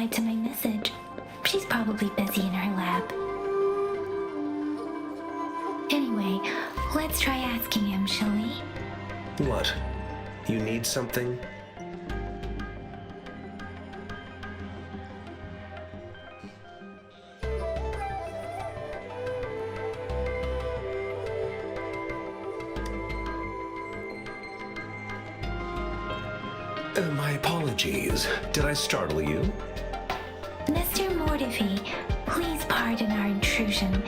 replied to my message. She's probably busy in her lab. Anyway, let's try asking him, shall we? What? You need something? My apologies. Did I startle you? Mr. Mortivy, please pardon our intrusion.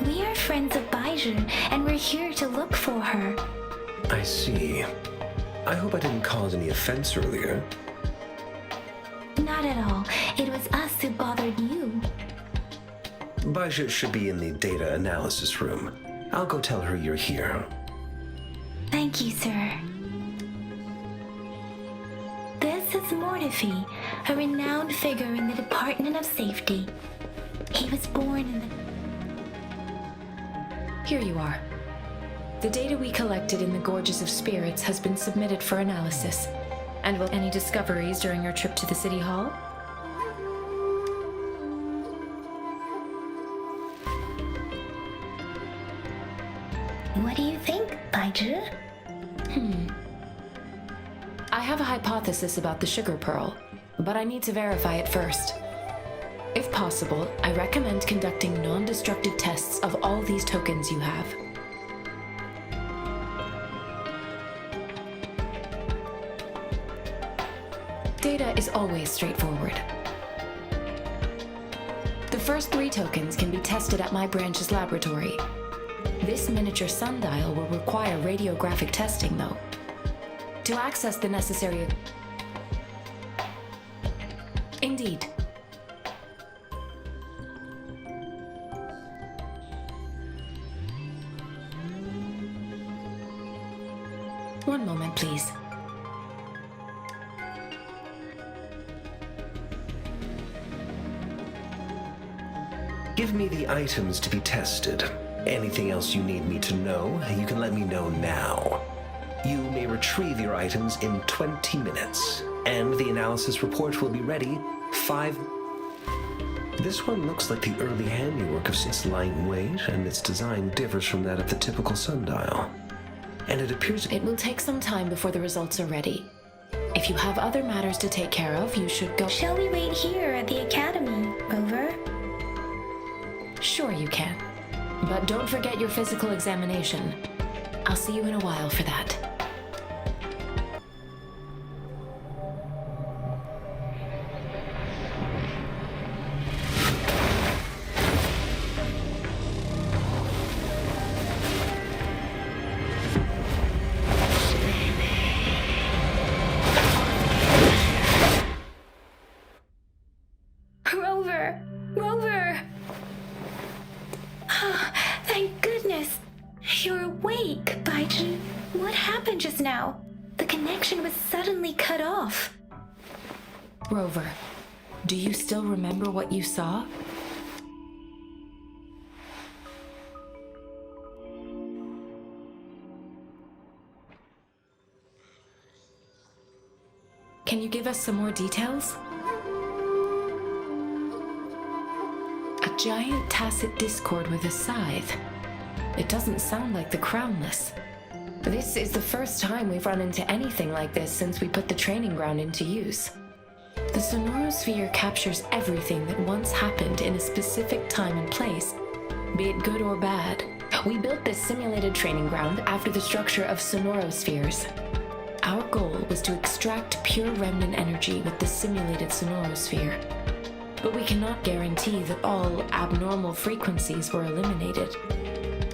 We are friends of Baiju, and we're here to look for her. I see. I hope I didn't cause any offense earlier. Not at all. It was us who bothered you. Baiju should be in the data analysis room. I'll go tell her you're here. Thank you, sir. This is Mortivy, a renowned figure in the Department of Safety. He was born in the... Here you are. The data we collected in the Gorges of Spirits has been submitted for analysis. And will any discoveries during your trip to the City Hall? What do you think, Baiju? I have a hypothesis about the sugar pearl, but I need to verify it first. If possible, I recommend conducting non-destructive tests of all these tokens you have. Data is always straightforward. The first 3 tokens can be tested at my branch's laboratory. This miniature sundial will require radiographic testing, though. To access the necessary... Indeed. One moment, please. Give me the items to be tested. Anything else you need me to know, you can let me know now. You may retrieve your items in 20 minutes, and the analysis report will be ready 5... This one looks like the early handiwork of its lightweight, and its design differs from that of the typical sundial. And it appears... It will take some time before the results are ready. If you have other matters to take care of, you should go... Shall we wait here at the Academy, Rover? Sure you can. But don't forget your physical examination. I'll see you in a while for that. Rover! Rover! Thank goodness! You're awake, Baiju. What happened just now? The connection was suddenly cut off. Rover, do you still remember what you saw? Can you give us some more details? A giant tacit discord with a scythe. It doesn't sound like the Crownless. This is the first time we've run into anything like this since we put the training ground into use. The sonorosphere captures everything that once happened in a specific time and place, be it good or bad. We built this simulated training ground after the structure of sonorospheres. Our goal was to extract pure remnant energy with the simulated sonorosphere. But we cannot guarantee that all abnormal frequencies were eliminated.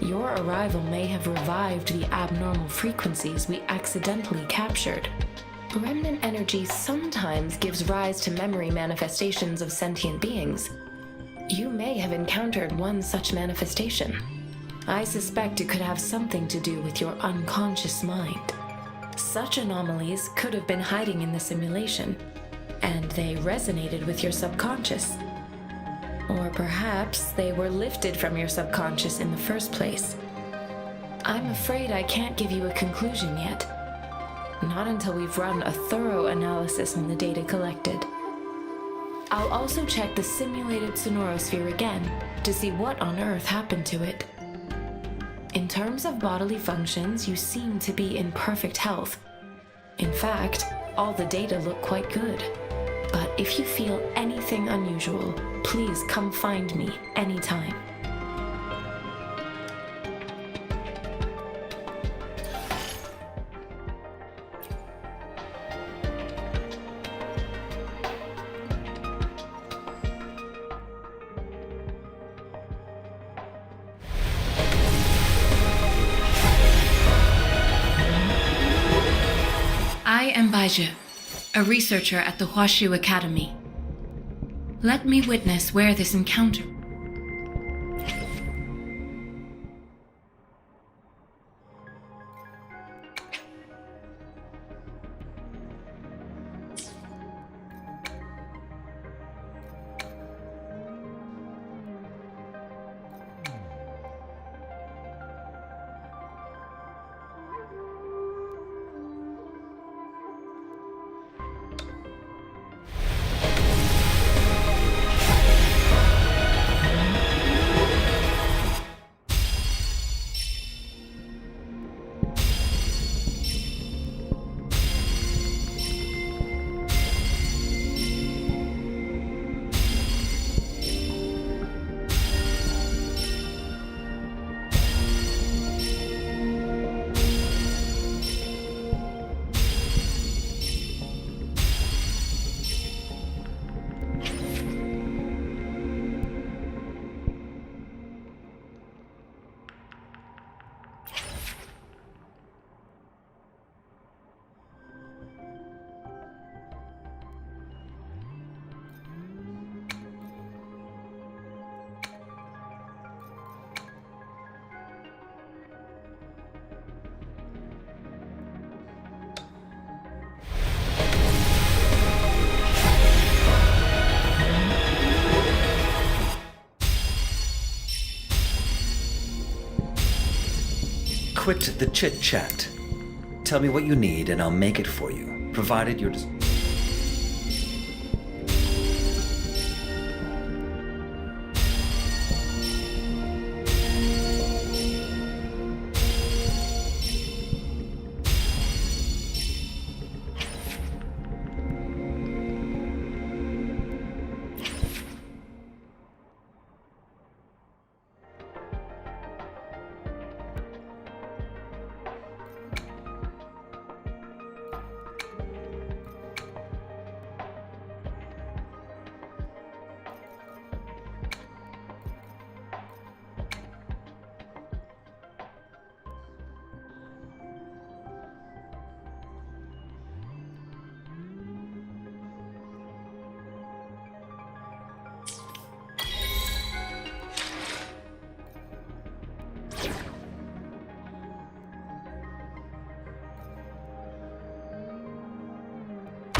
Your arrival may have revived the abnormal frequencies we accidentally captured. Remnant energy sometimes gives rise to memory manifestations of sentient beings. You may have encountered one such manifestation. I suspect it could have something to do with your unconscious mind. Such anomalies could have been hiding in the simulation, and they resonated with your subconscious. Or perhaps they were lifted from your subconscious in the first place. I'm afraid I can't give you a conclusion yet. Not until we've run a thorough analysis on the data collected. I'll also check the simulated sonorosphere again to see what on earth happened to it. In terms of bodily functions, you seem to be in perfect health. In fact, all the data look quite good. But if you feel anything unusual, please come find me anytime. I am Baizhi, a researcher at the Huaxu Academy. Let me witness where this encounter. Quit the chit-chat. Tell me what you need and I'll make it for you, provided you're...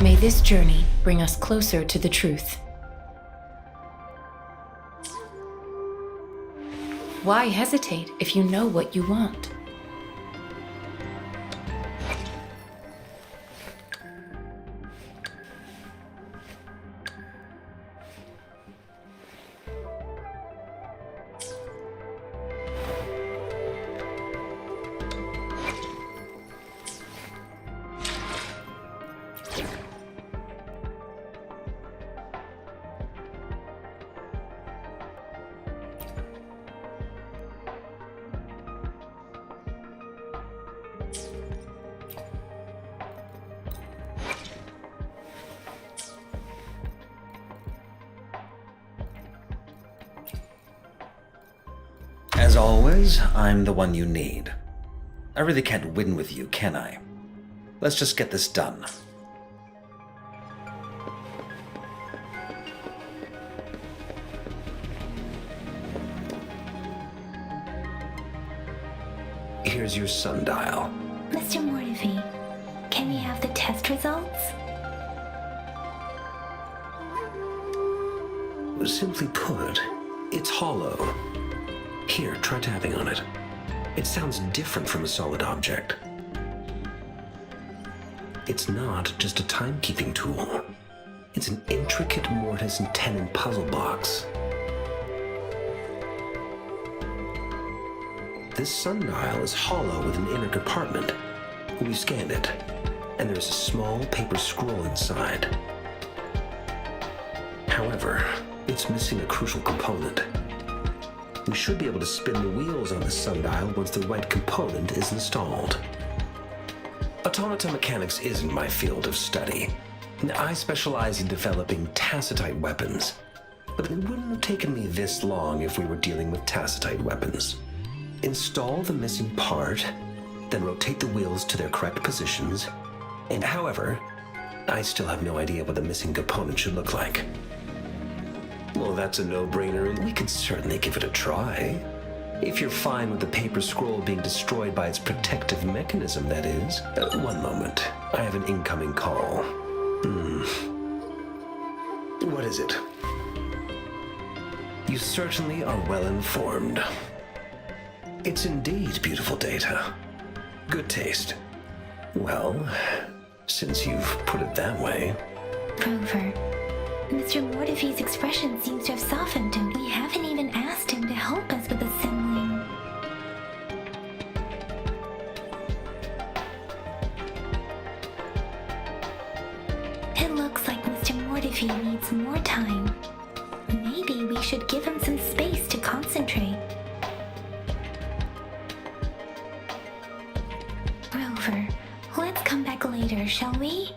May this journey bring us closer to the truth. Why hesitate if you know what you want? As always, I'm the one you need. I really can't win with you, can I? Let's just get this done. Here's your sundial. Mr. Mortivy, can we have the test results? Simply put, it's hollow. Here, try tapping on it. It sounds different from a solid object. It's not just a timekeeping tool. It's an intricate mortise and tenon puzzle box. This sundial is hollow with an inner compartment. We scanned it, and there's a small paper scroll inside. However, it's missing a crucial component. We should be able to spin the wheels on the sundial once the right component is installed. Automata mechanics isn't my field of study. I specialize in developing tacitite weapons, but it wouldn't have taken me this long if we were dealing with tacitite weapons. Install the missing part, then rotate the wheels to their correct positions, and however, I still have no idea what the missing component should look like. Well, that's a no-brainer, and we can certainly give it a try. If you're fine with the paper scroll being destroyed by its protective mechanism, that is. One moment. I have an incoming call. What is it? You certainly are well informed. It's indeed beautiful data. Good taste. Well, since you've put it that way... Rover, Mr. Mortife's expression seems to have softened, and we haven't even asked him to help us with assembling. It looks like Mr. Mortife needs more time. Maybe we should give him some space to concentrate. Rover, let's come back later, shall we?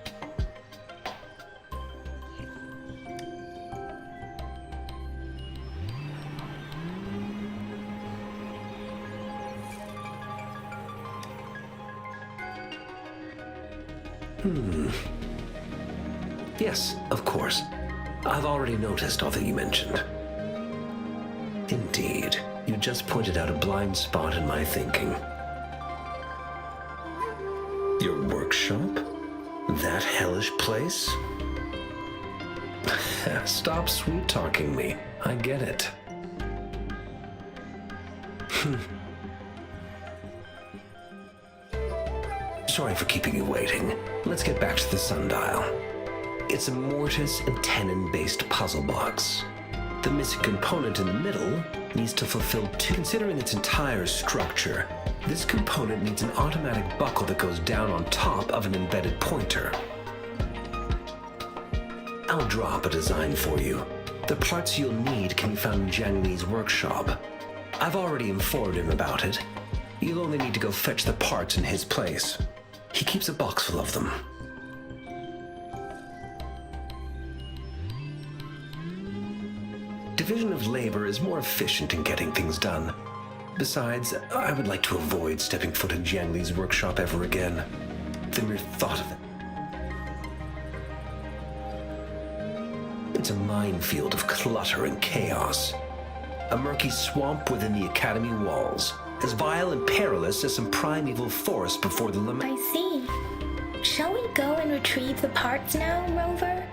Yes, of course. I've already noticed all that you mentioned. Indeed, you just pointed out a blind spot in my thinking. Your workshop? That hellish place? Stop sweet-talking me. I get it. Sorry for keeping you waiting. Let's get back to the sundial. It's a mortise and tenon-based puzzle box. The missing component in the middle needs to fulfill two. Considering its entire structure, this component needs an automatic buckle that goes down on top of an embedded pointer. I'll draw up a design for you. The parts you'll need can be found in Jiang Li's workshop. I've already informed him about it. You'll only need to go fetch the parts in his place. He keeps a box full of them. Division of labor is more efficient in getting things done. Besides, I would like to avoid stepping foot in Jiang Li's workshop ever again. The mere thought of it. It's a minefield of clutter and chaos. A murky swamp within the academy walls, as vile and perilous as some primeval forest before the limit. I see. Shall we go and retrieve the parts now, Rover?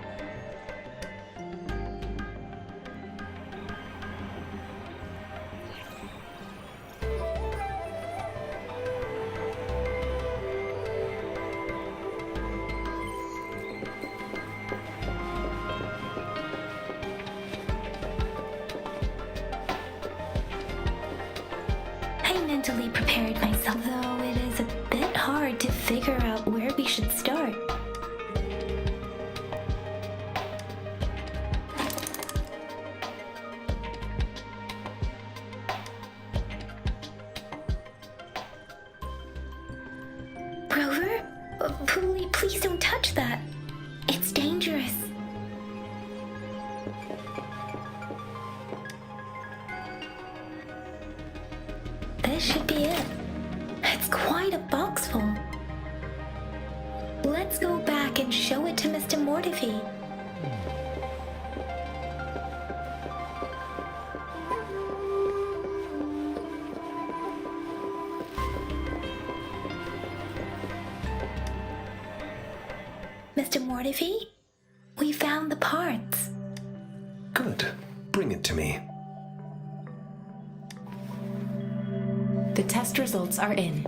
I mentally prepared myself, though it is a bit hard to figure out where we should start. Rover? Please don't touch that. It's dangerous. This should be it. It's quite a box full. Let's go back and show it to Mr. Mortife. Mr. Mortife, we found the parts. Good. Bring it to me. The test results are in.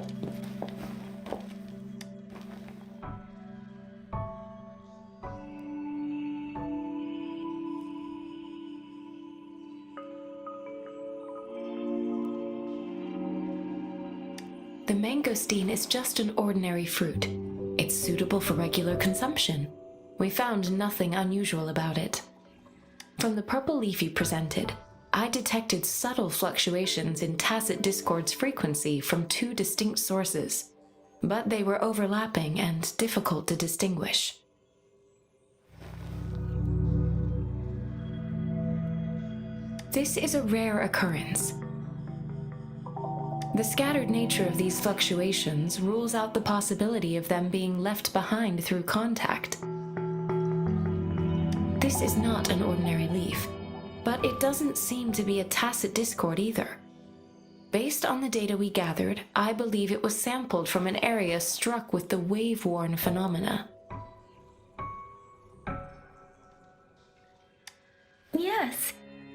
the mangosteen is just an ordinary fruit. It's suitable for regular consumption. We found nothing unusual about it. From the purple leaf you presented, I detected subtle fluctuations in tacit discord's frequency from two distinct sources, but they were overlapping and difficult to distinguish. This is a rare occurrence. The scattered nature of these fluctuations rules out the possibility of them being left behind through contact. This is not an ordinary leaf, but it doesn't seem to be a tacit discord either. Based on the data we gathered, I believe it was sampled from an area struck with the wave-worn phenomena. Yes,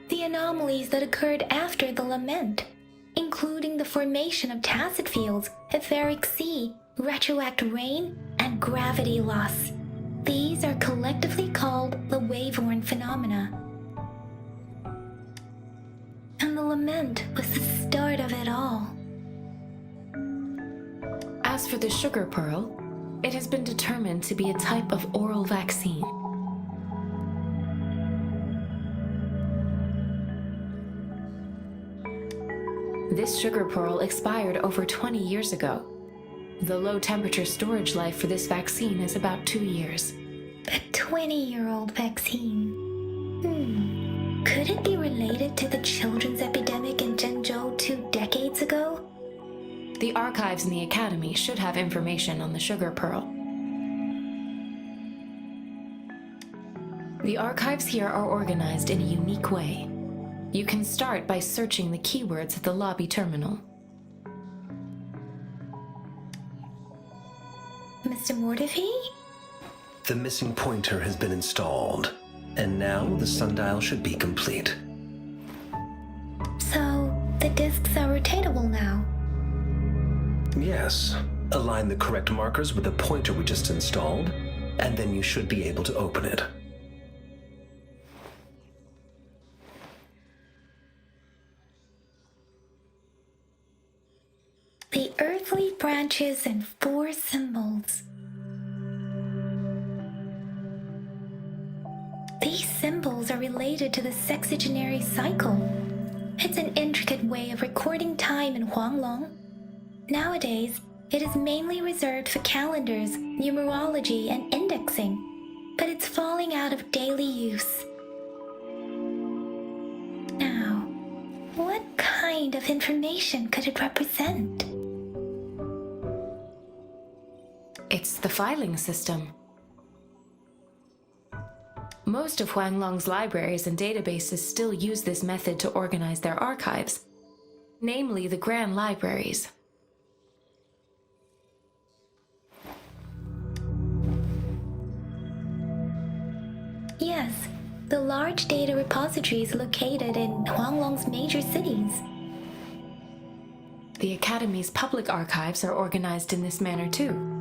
the anomalies that occurred after the lament, including the formation of tacit fields, etheric sea, retroact rain, and gravity loss. These are collectively called the wave-worn phenomena. And the lament was the start of it all. As for the sugar pearl, it has been determined to be a type of oral vaccine. This sugar pearl expired over 20 years ago. The low temperature storage life for this vaccine is about 2 years. A 20-year-old vaccine. Could it be related to the children's epidemic in Zhengzhou 2 decades ago? The archives in the Academy should have information on the sugar pearl. The archives here are organized in a unique way. You can start by searching the keywords at the lobby terminal. Mr. Mortefi? The missing pointer has been installed, and now the sundial should be complete. So, the discs are rotatable now. Yes. Align the correct markers with the pointer we just installed, and then you should be able to open it. The earthly branches and 4 symbols. These symbols are related to the sexagenary cycle. It's an intricate way of recording time in Huanglong. Nowadays, it is mainly reserved for calendars, numerology, and indexing, but it's falling out of daily use. Now, what kind of information could it represent? It's the filing system. Most of Huanglong's libraries and databases still use this method to organize their archives, namely the Grand Libraries. Yes, the large data repositories located in Huanglong's major cities. The Academy's public archives are organized in this manner too.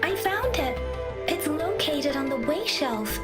I found it. It's located on the way shelf.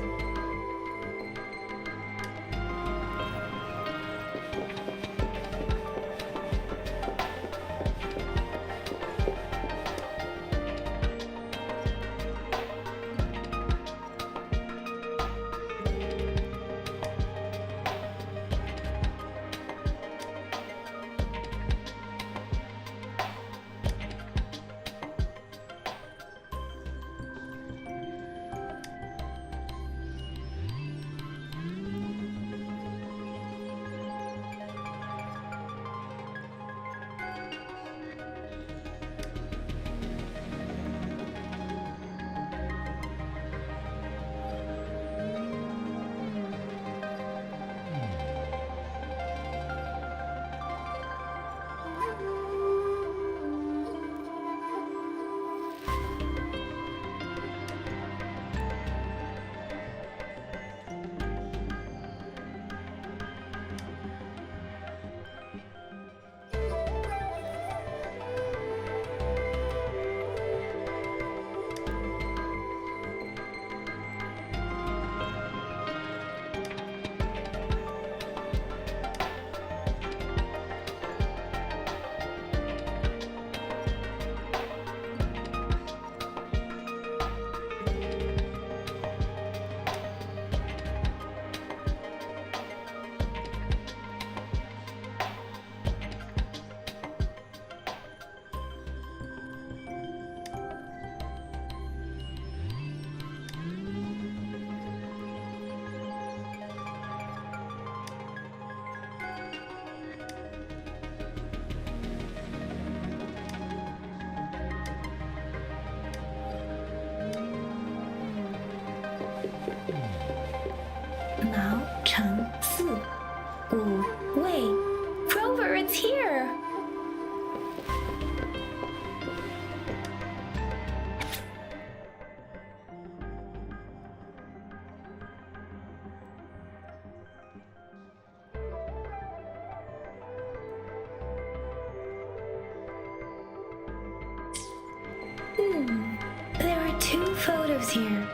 lives here.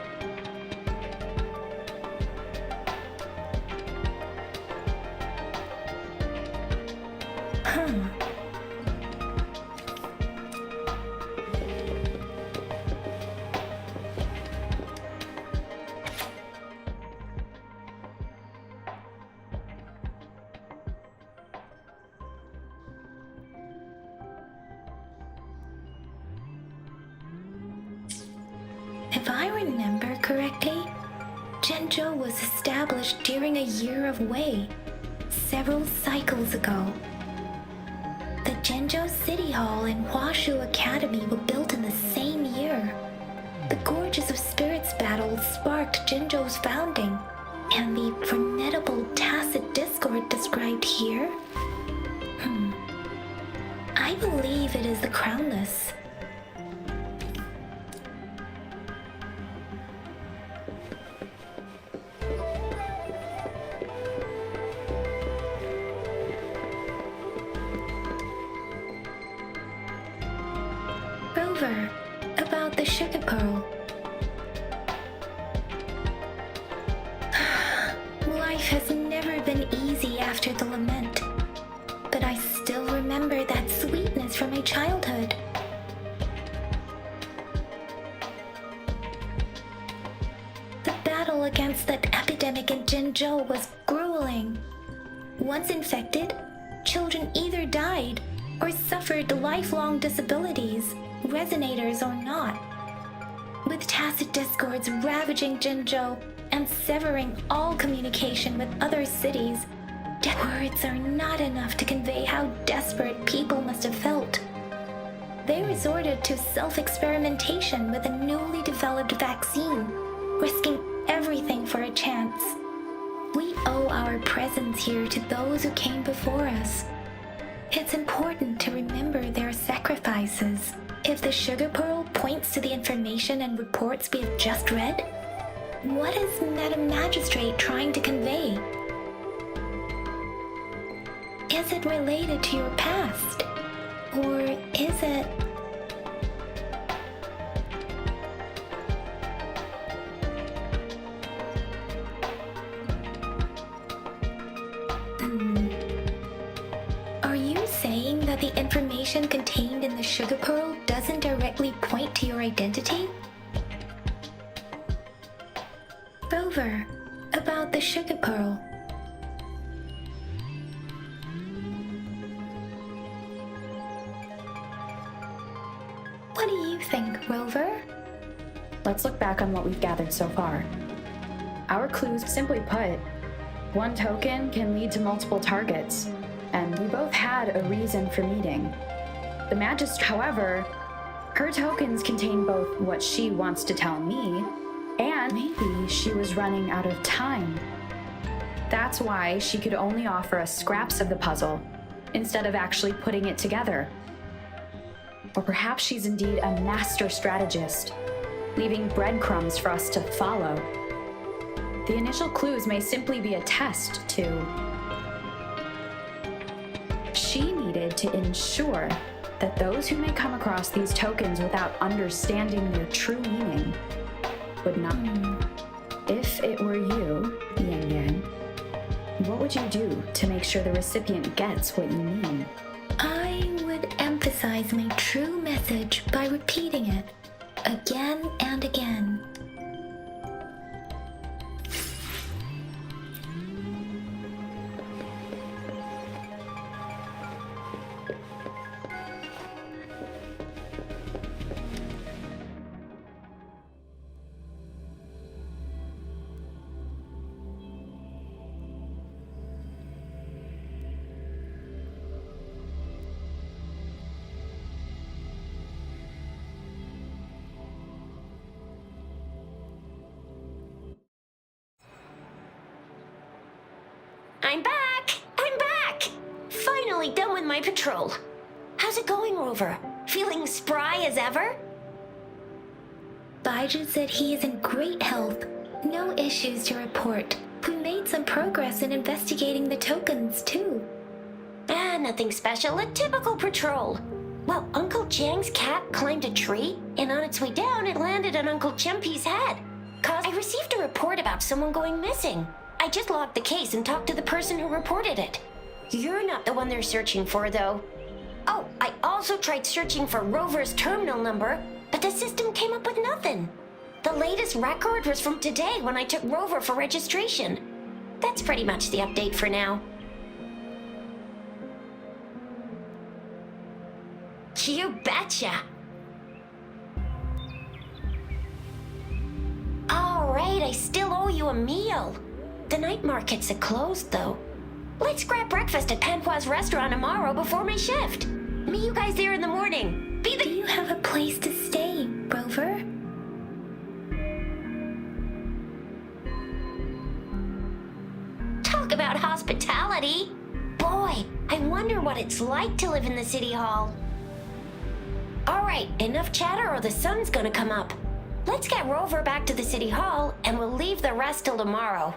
If I remember correctly, Zhenzhou was established during a year of Wei, several cycles ago. The Zhenzhou City Hall and Huashu Academy were built in the same year. The Gorges of Spirits battle sparked Zhenzhou's founding, and the formidable tacit discord described here? I believe it is the Crownless. Rover, about the sugar pearl. Life has never been easy after the lament, but I still remember that sweetness from my childhood. The battle against that epidemic in Zhenzhou was grueling. Once infected, children either died or suffered lifelong disabilities, resonators or not. With tacit discords ravaging Zhenzhou and severing all communication with other cities, words are not enough to convey how desperate people must have felt. They resorted to self-experimentation with a newly developed vaccine, risking everything for a chance. We owe our presence here to those who came before us. It's important to remember their sacrifices. If the sugar pearl points to the information and reports we have just read, what is Madam Magistrate trying to convey? Is it related to your past? Or is it... Are you saying that the information contained in the sugar pearl doesn't directly point to your identity? Rover, about the sugar pearl. What do you think, Rover? Let's look back on what we've gathered so far. Our clues, simply put, one token can lead to multiple targets, and we both had a reason for meeting. The Magistrate, however, her tokens contain both what she wants to tell me, and maybe she was running out of time. That's why she could only offer us scraps of the puzzle, instead of actually putting it together. Or perhaps she's indeed a master strategist, leaving breadcrumbs for us to follow. The initial clues may simply be a test to... She needed to ensure that those who may come across these tokens without understanding their true meaning would not. If it were you, Yang Yang, what would you do to make sure the recipient gets what you mean? I would emphasize my true message by repeating it again and again. I'm back! I'm back! Finally done with my patrol. How's it going, Rover? Feeling spry as ever? Baiju said he is in great health. No issues to report. We made some progress in investigating the tokens, too. Nothing special. A typical patrol. Well, Uncle Jiang's cat climbed a tree, and on its way down, it landed on Uncle Chempi's head. I received a report about someone going missing. I just logged the case and talked to the person who reported it. You're not the one they're searching for, though. Oh, I also tried searching for Rover's terminal number, but the system came up with nothing. The latest record was from today when I took Rover for registration. That's pretty much the update for now. You betcha! Alright, I still owe you a meal. The night markets are closed, though. Let's grab breakfast at Panhua's restaurant tomorrow before my shift. Meet you guys there in the morning. Do you have a place to stay, Rover? Talk about hospitality. Boy, I wonder what it's like to live in the city hall. Alright, enough chatter or the sun's gonna come up. Let's get Rover back to the city hall and we'll leave the rest till tomorrow.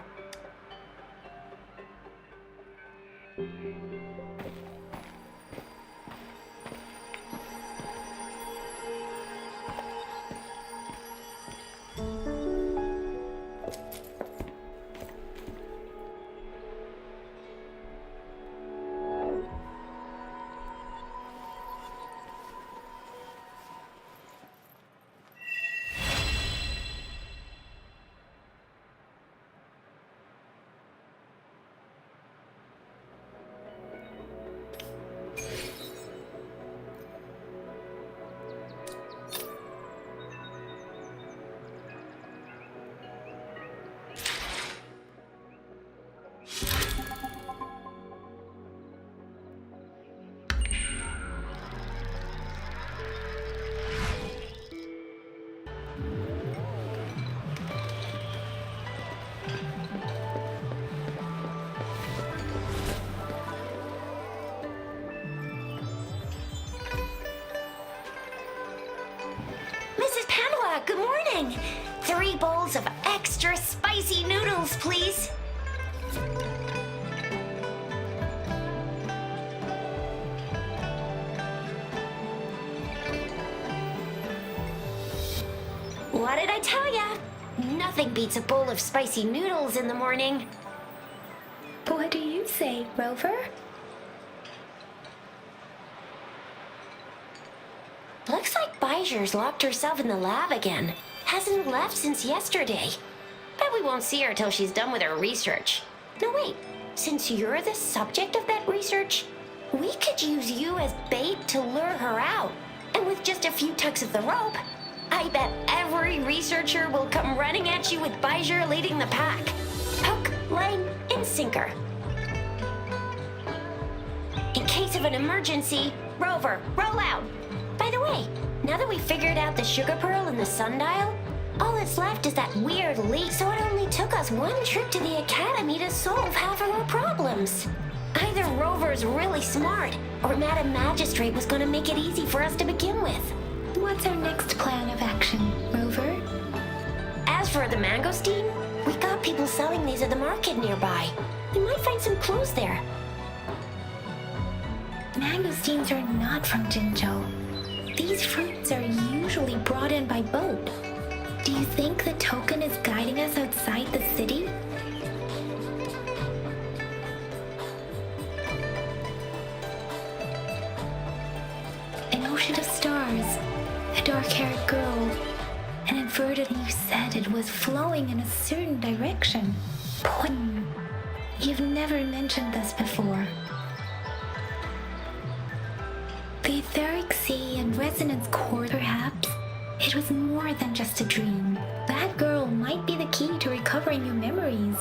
Good morning! 3 bowls of extra spicy noodles, please. What did I tell ya? Nothing beats a bowl of spicy noodles in the morning. What do you say, Rover? Looks like Baijer's locked herself in the lab again. Hasn't left since yesterday. Bet we won't see her till she's done with her research. No, wait. Since you're the subject of that research, we could use you as bait to lure her out. And with just a few tugs of the rope, I bet every researcher will come running at you with Baijer leading the pack. Hook, line, and sinker. In case of an emergency, Rover, roll out. By the way, now that we figured out the sugar pearl and the sundial, all that's left is that weird leak, so it only took us 1 trip to the academy to solve half of our problems. Either Rover's really smart, or Madam Magistrate was gonna make it easy for us to begin with. What's our next plan of action, Rover? As for the mangosteen, we got people selling these at the market nearby. We might find some clues there. Mangosteens are not from Jinzhou. These fruits are usually brought in by boat. Do you think the token is guiding us outside the city? An ocean of stars, a dark-haired girl, an inverted you said it was flowing in a certain direction. You've never mentioned this before. The etheric sea and resonance core, perhaps? It was more than just a dream. That girl might be the key to recovering your memories.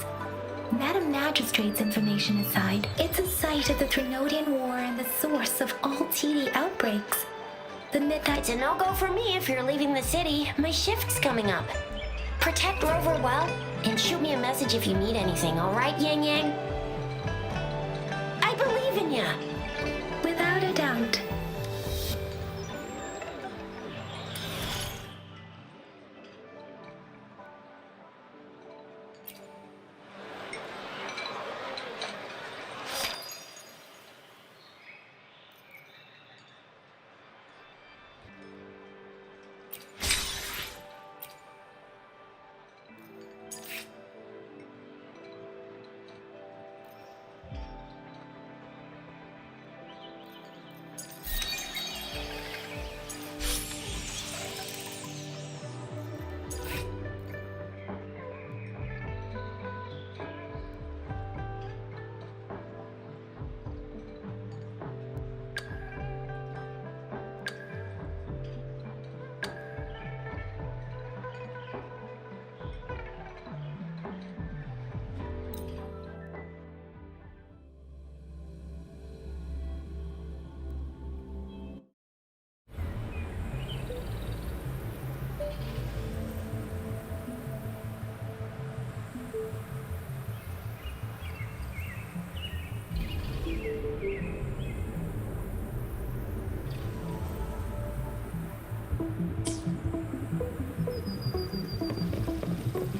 Madam Magistrate's information aside, it's a site of the Trinodian War and the source of all TD outbreaks. The midnight... It's a no-go for me if you're leaving the city. My shift's coming up. Protect Rover well, and shoot me a message if you need anything, alright, Yang Yang? I believe in ya! Without a doubt.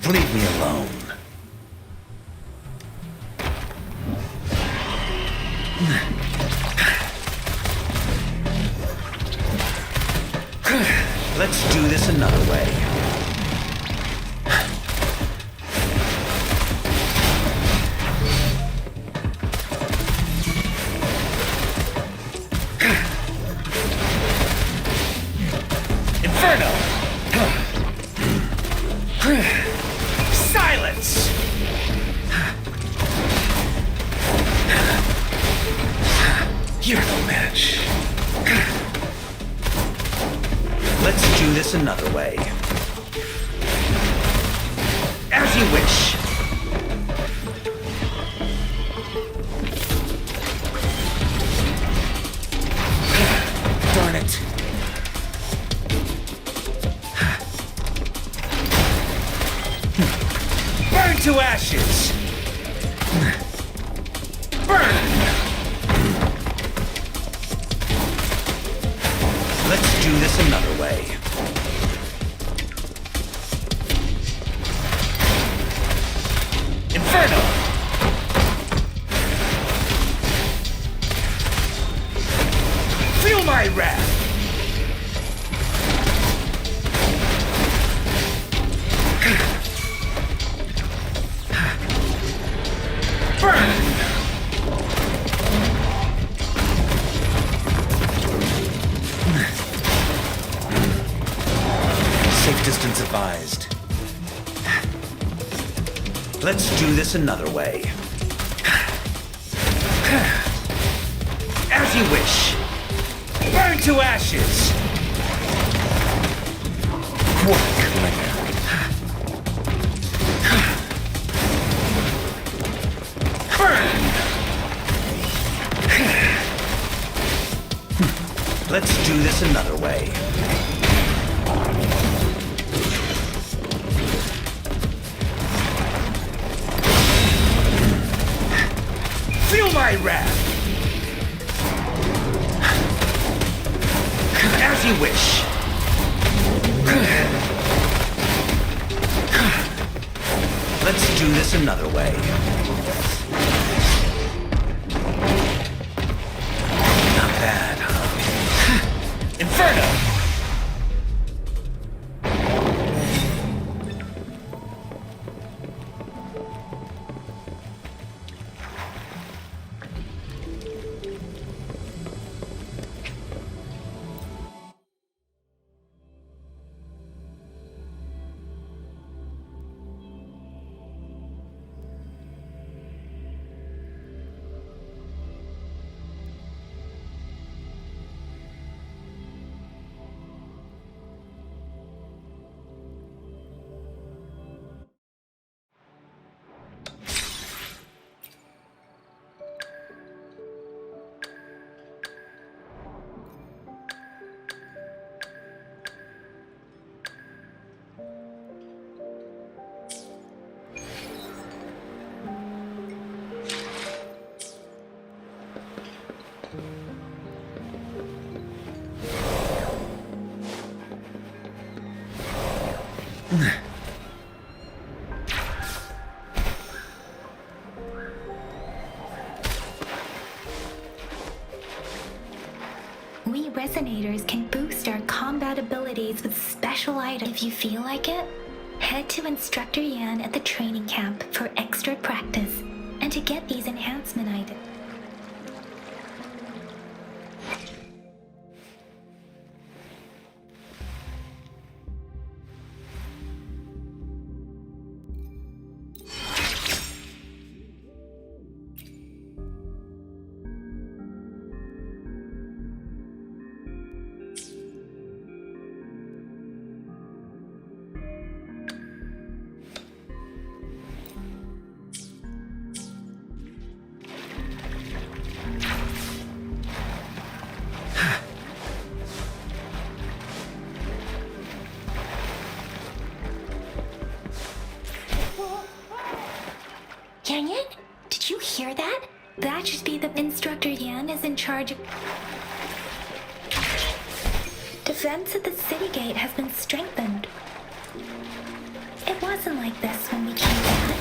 Leave me alone. Let's do this another way. Inferno! Silence! You're no match. Let's do this another way. As you wish. Darn it. Burn to ashes! Burn! Let's do this another way. Inferno! Feel my wrath! Burn! Safe distance advised. Let's do this another way. As you wish. Burn to ashes! Burn! Let's do this another way. Feel my wrath! As you wish. Let's do this another way. Not bad, huh? Inferno! We resonators can boost our combat abilities with special items. If you feel like it, head to Instructor Yan at the training camp for extra practice and to get these enhancement items. Yan, did you hear that? That should be the Instructor Yan is in charge of... Defense at the city gate has been strengthened. It was wasn't like this when we came back.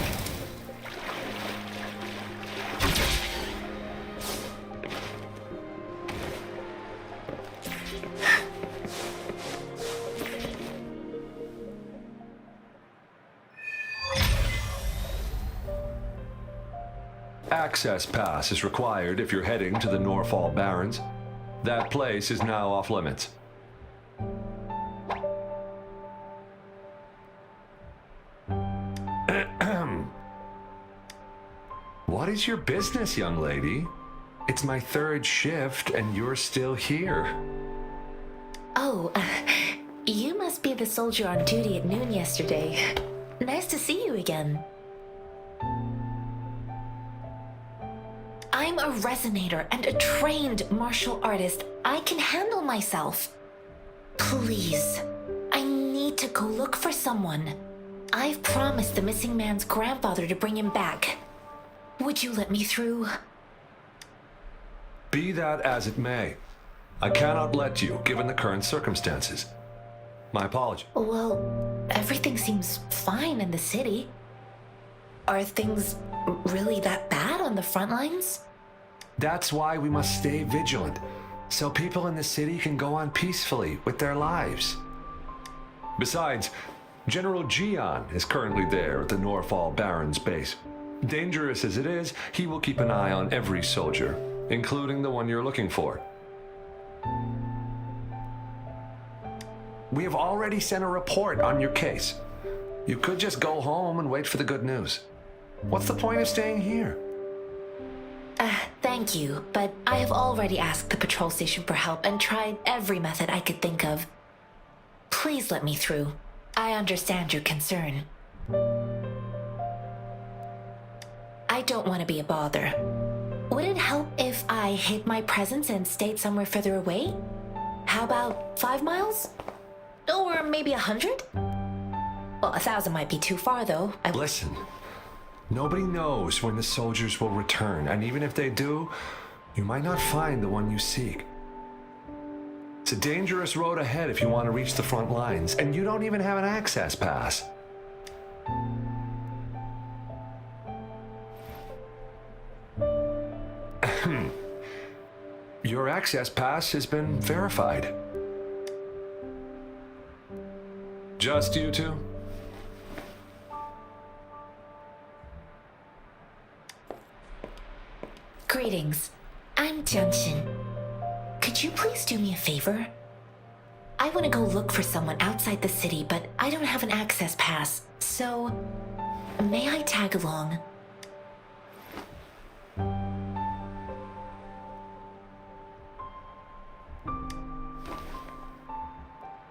Access pass is required if you're heading to the Norfall Barrens. That place is now off limits. What is your business, young lady? It's my third shift and you're still here. Oh, you must be the soldier on duty at noon yesterday. Nice to see you again. I'm a resonator and a trained martial artist. I can handle myself. Please, I need to go look for someone. I've promised the missing man's grandfather to bring him back. Would you let me through? Be that as it may, I cannot let you, given the current circumstances. My apology. Well, everything seems fine in the city. Are things really that bad on the front lines? That's why we must stay vigilant, so people in the city can go on peacefully with their lives. Besides, General Gian is currently there at the Norfall Barrens base. Dangerous as it is, he will keep an eye on every soldier, including the one you're looking for. We have already sent a report on your case. You could just go home and wait for the good news. What's the point of staying here? Thank you, but I have already asked the patrol station for help and tried every method I could think of. Please let me through. I understand your concern. I don't want to be a bother. Would it help if I hid my presence and stayed somewhere further away? How about 5 miles? Or maybe 100? Well, 1,000 might be too far, though. Listen, nobody knows when the soldiers will return, and even if they do, you might not find the one you seek. It's a dangerous road ahead if you want to reach the front lines, and you don't even have an access pass. Your access pass has been verified. Just you two? Greetings. I'm Jianshin. Could you please do me a favor? I want to go look for someone outside the city, but I don't have an access pass, so may I tag along?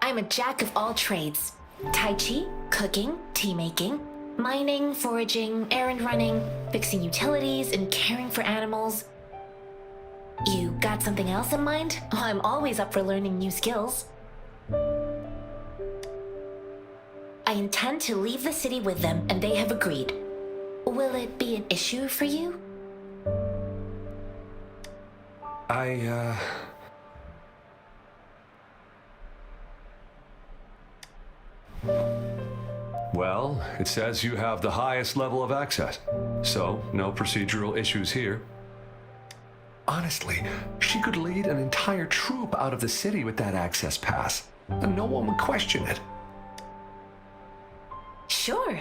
I'm a jack of all trades. Tai Chi, cooking, tea making, mining, foraging, errand running, fixing utilities, and caring for animals. You got something else in mind? I'm always up for learning new skills. I intend to leave the city with them, and they have agreed. Will it be an issue for you? Well, it says you have the highest level of access, so no procedural issues here. Honestly, she could lead an entire troop out of the city with that access pass, and no one would question it. Sure.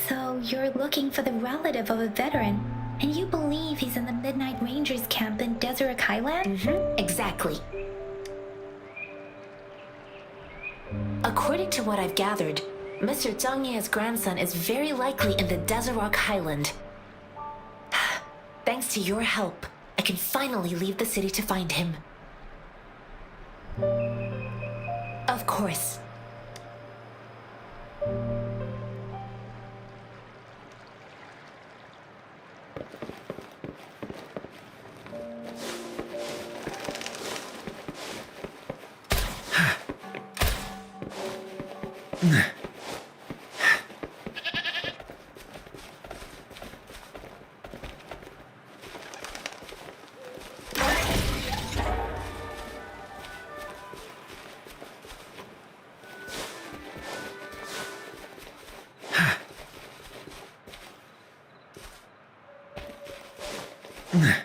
So you're looking for the relative of a veteran, and you believe he's in the Midnight Rangers camp in Desert Highland? Exactly. According to what I've gathered, Mr. Zhang Ye's grandson is very likely in the Desert Rock Highland. Thanks to your help, I can finally leave the city to find him. Of course. Inferno!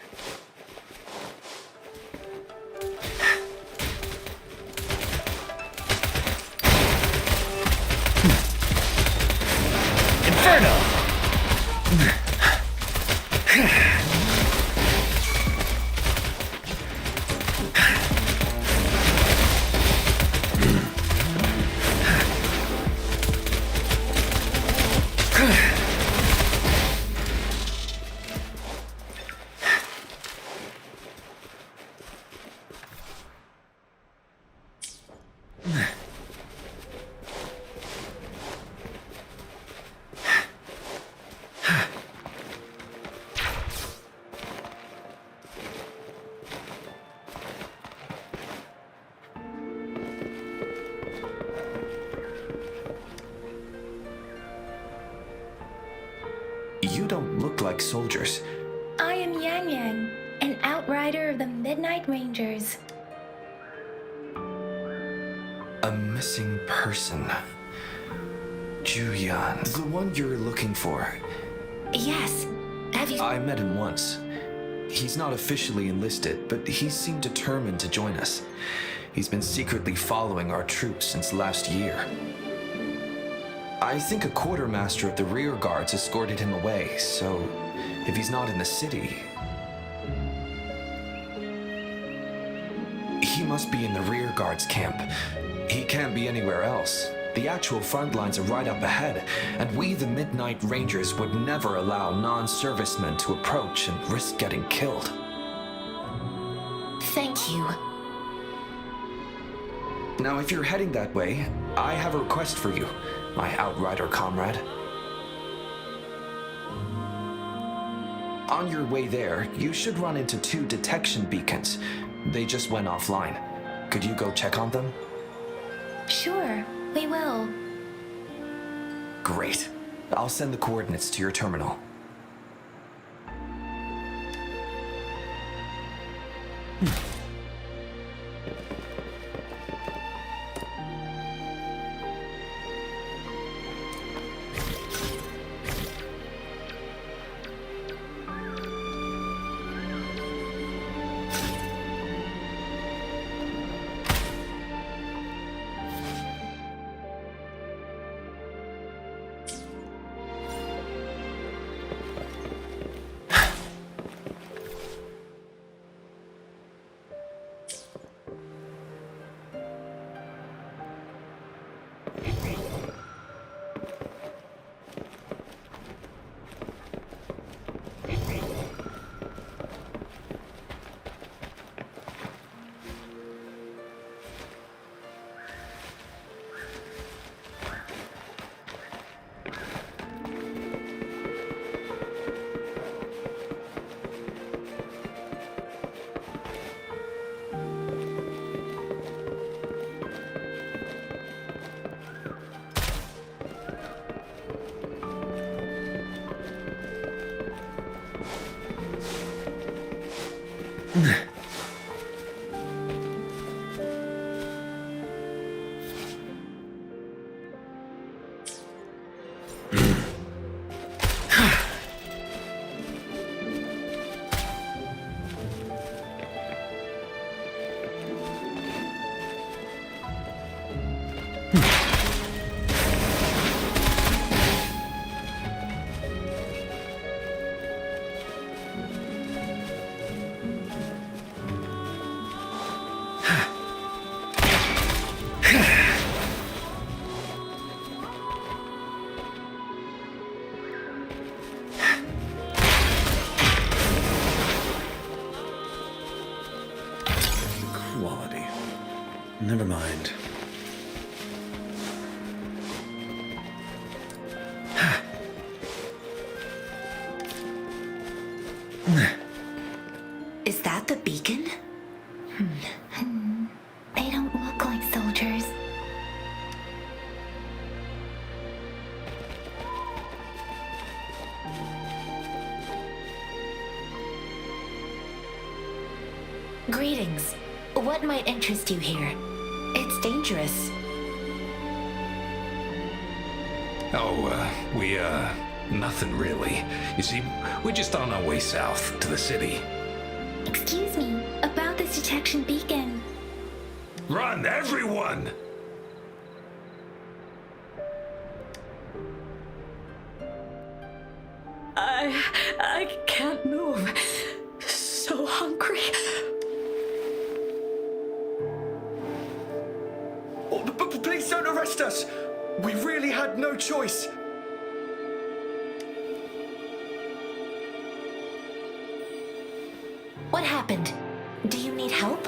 You don't look like soldiers. I am Yang Yang, an outrider of the Midnight Rangers. A missing person. Juyan. The one you're looking for. Yes. Have you... I met him once. He's not officially enlisted, but he seemed determined to join us. He's been secretly following our troops since last year. I think a quartermaster of the rear guards escorted him away, so if he's not in the city... He must be in the rear guards camp. He can't be anywhere else. The actual front lines are right up ahead, and we, the Midnight Rangers, would never allow non-servicemen to approach and risk getting killed. Thank you. Now, if you're heading that way, I have a request for you, my outrider comrade. On your way there, you should run into 2 detection beacons. They just went offline. Could you go check on them? Sure, we will. Great. I'll send the coordinates to your terminal. Quality. Never mind. Is that the beacon? They don't look like soldiers. Greetings. What might interest you here? It's dangerous. Oh, Nothing really. You see, we're just on our way south to the city. Excuse me, about this detection beacon. Run, everyone! I can't move. So hungry. Oh, but please don't arrest us. We really had no choice. What happened? Do you need help?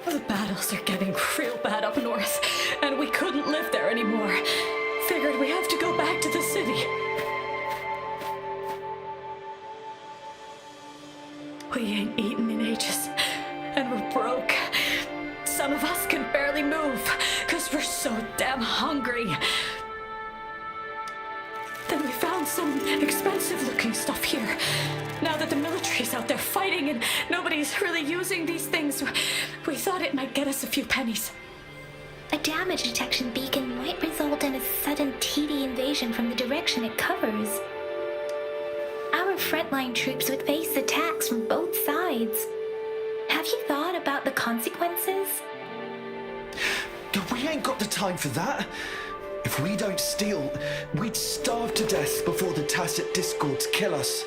The battles are getting real bad up north, and we couldn't live there anymore. Figured we have to go back to the city. We ain't eaten in ages, and we're broke. Some of us can barely move, because we're so damn hungry. Then we found some expensive-looking stuff here. Now that the military's out there fighting and nobody's really using these things, we thought it might get us a few pennies. A damage detection beacon might result in a sudden TD invasion from the direction it covers. Our frontline troops would face attacks from both sides. Have you thought about the consequences? We ain't got the time for that. If we don't steal, we'd starve to death before the Tacit Discords kill us.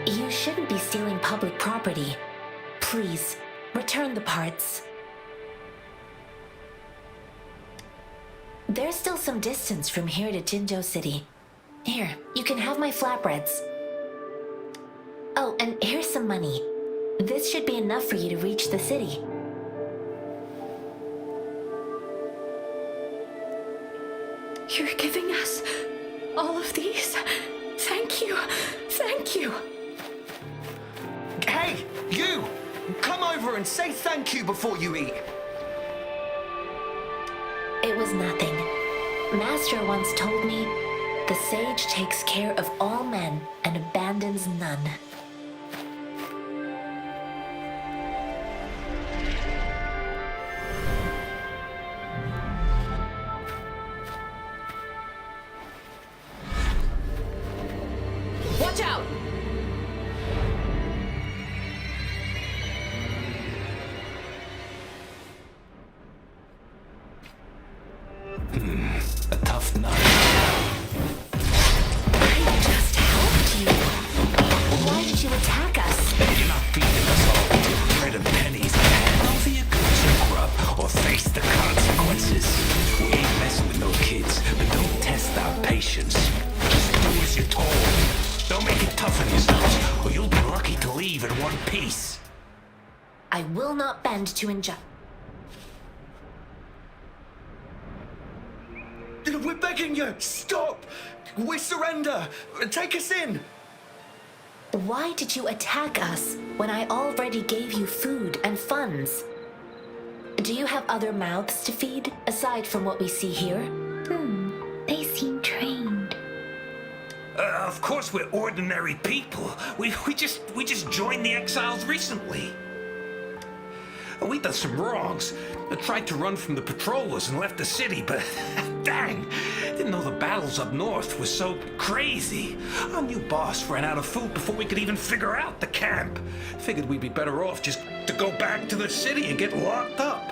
You shouldn't be stealing public property. Please, return the parts. There's still some distance from here to Jinzhou City. Here, you can have my flatbreads. Oh, and here's some money. This should be enough for you to reach the city. You're giving us all of these? Thank you. Thank you. Hey, you! Come over and say thank you before you eat. It was nothing. Master once told me, the sage takes care of all men and abandons none. Watch out! A tough nut. I just helped you. Why did you attack us? You're not feeding us all bread and pennies. Hand over your goods, you grub, or face the consequences. We ain't messing with no kids, but don't test our patience. Just do as you're told. Don't make it tough on yourselves, or you'll be lucky to leave in one piece. I will not bend to injustice. We're begging you, stop! We surrender! Take us in! Why did you attack us when I already gave you food and funds? Do you have other mouths to feed, aside from what we see here? They seem trained. Of course we're ordinary people. We just joined the exiles recently. We done some wrongs. I tried to run from the patrollers and left the city, but dang, didn't know the battles up north were so crazy. Our new boss ran out of food before we could even figure out the camp. Figured we'd be better off just to go back to the city and get locked up.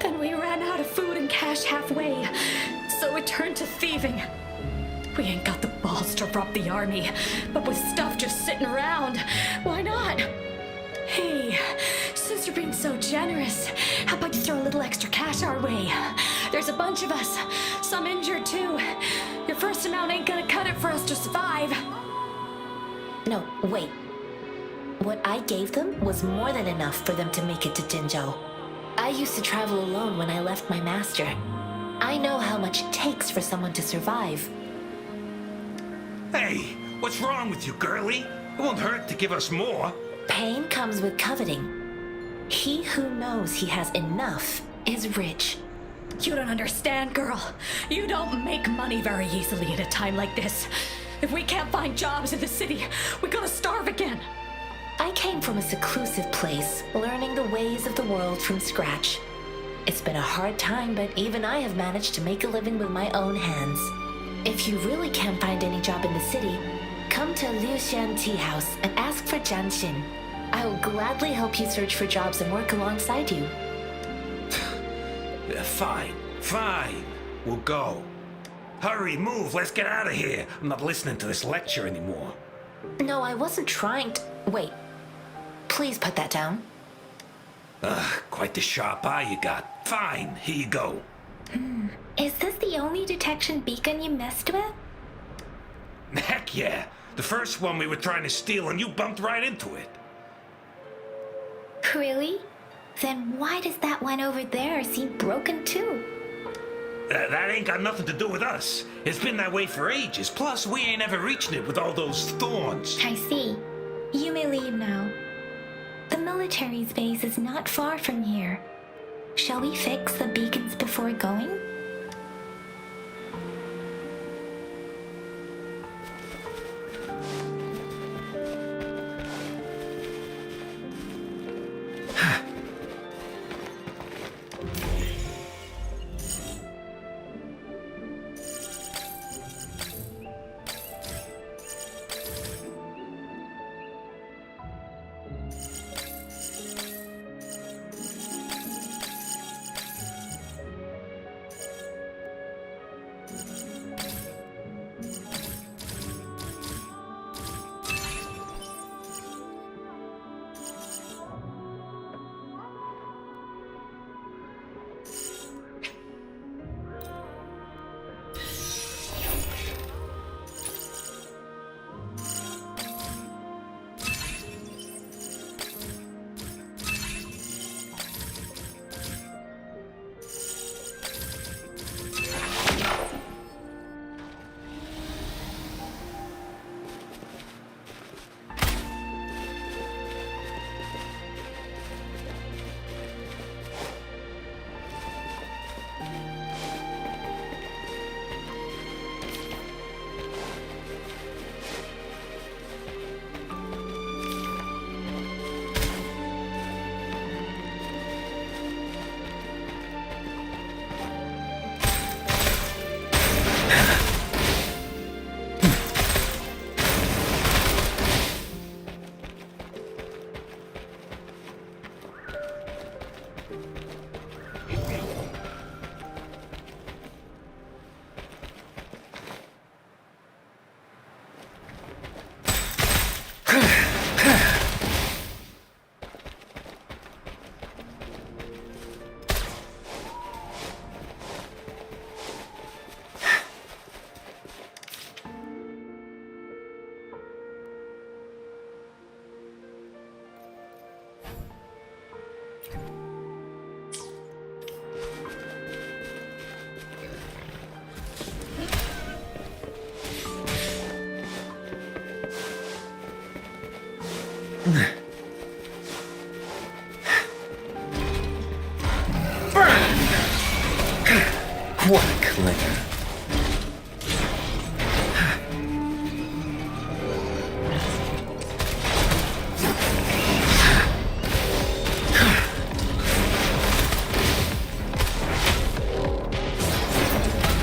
Then we ran out of food and cash halfway, so we turned to thieving. We ain't got the balls to rob the army, but with stuff just sitting around, why not? Hey, since you're being so generous, how about you throw a little extra cash our way? There's a bunch of us, some injured too. Your first amount ain't gonna cut it for us to survive. No, wait. What I gave them was more than enough for them to make it to Jinzhou. I used to travel alone when I left my master. I know how much it takes for someone to survive. Hey, what's wrong with you, girlie? It won't hurt to give us more. Pain comes with coveting. He who knows he has enough is rich. You don't understand, girl. You don't make money very easily at a time like this. If we can't find jobs in the city, we're gonna starve again. I came from a seclusive place, learning the ways of the world from scratch. It's been a hard time, but even I have managed to make a living with my own hands. If you really can't find any job in the city, come to Liu Xian Tea House and ask for Jian Xin. I will gladly help you search for jobs and work alongside you. Fine. We'll go. Hurry, move, let's get out of here. I'm not listening to this lecture anymore. No, I wasn't trying to... Wait. Please put that down. Quite the sharp eye you got. Fine, here you go. Is this the only detection beacon you messed with? Heck yeah. The first one we were trying to steal and you bumped right into it. Really? Then why does that one over there seem broken too? That ain't got nothing to do with us. It's been that way for ages. Plus, we ain't ever reaching it with all those thorns. I see. You may leave now. The military's base is not far from here. Shall we fix the beacons before going? What a clinger.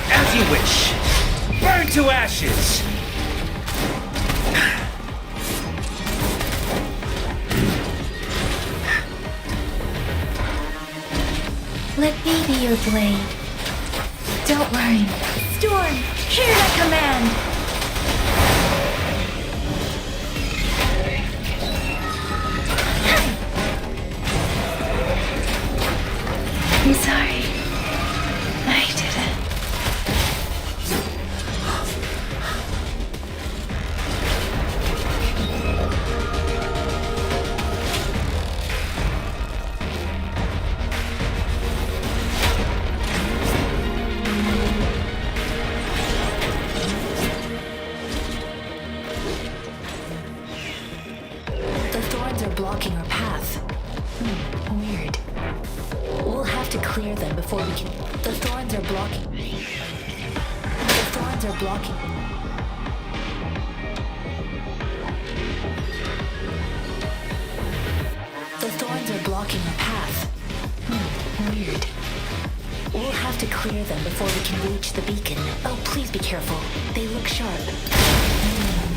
As you wish. Burn to ashes. Let me be your blade. Don't worry. Storm, hear the command! I'm sorry. I didn't. Blocking our path. Weird. We'll have to clear them before we can... The thorns are blocking. The thorns are blocking. The thorns are blocking our path. Weird. We'll have to clear them before we can reach the beacon. Oh, please be careful. They look sharp.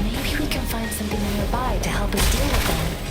Maybe we can find something nearby to help us deal with them.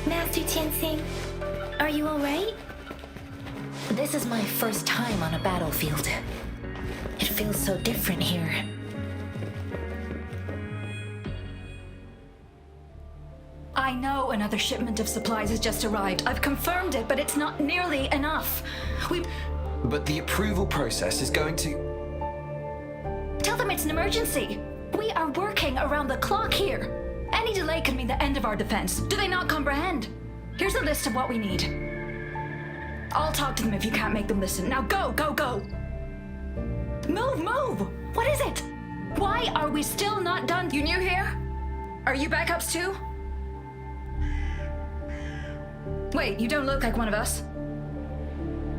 Master Tianxing, are you alright? This is my first time on a battlefield. It feels so different here. I know another shipment of supplies has just arrived. I've confirmed it, but it's not nearly enough. But the approval process is going to... Tell them it's an emergency. We are working around the clock here. Any delay could mean the end of our defense. Do they not comprehend? Here's a list of what we need. I'll talk to them if you can't make them listen. Now go, go, go! Move, move! What is it? Why are we still not done? You new here? Are you backups too? Wait, you don't look like one of us.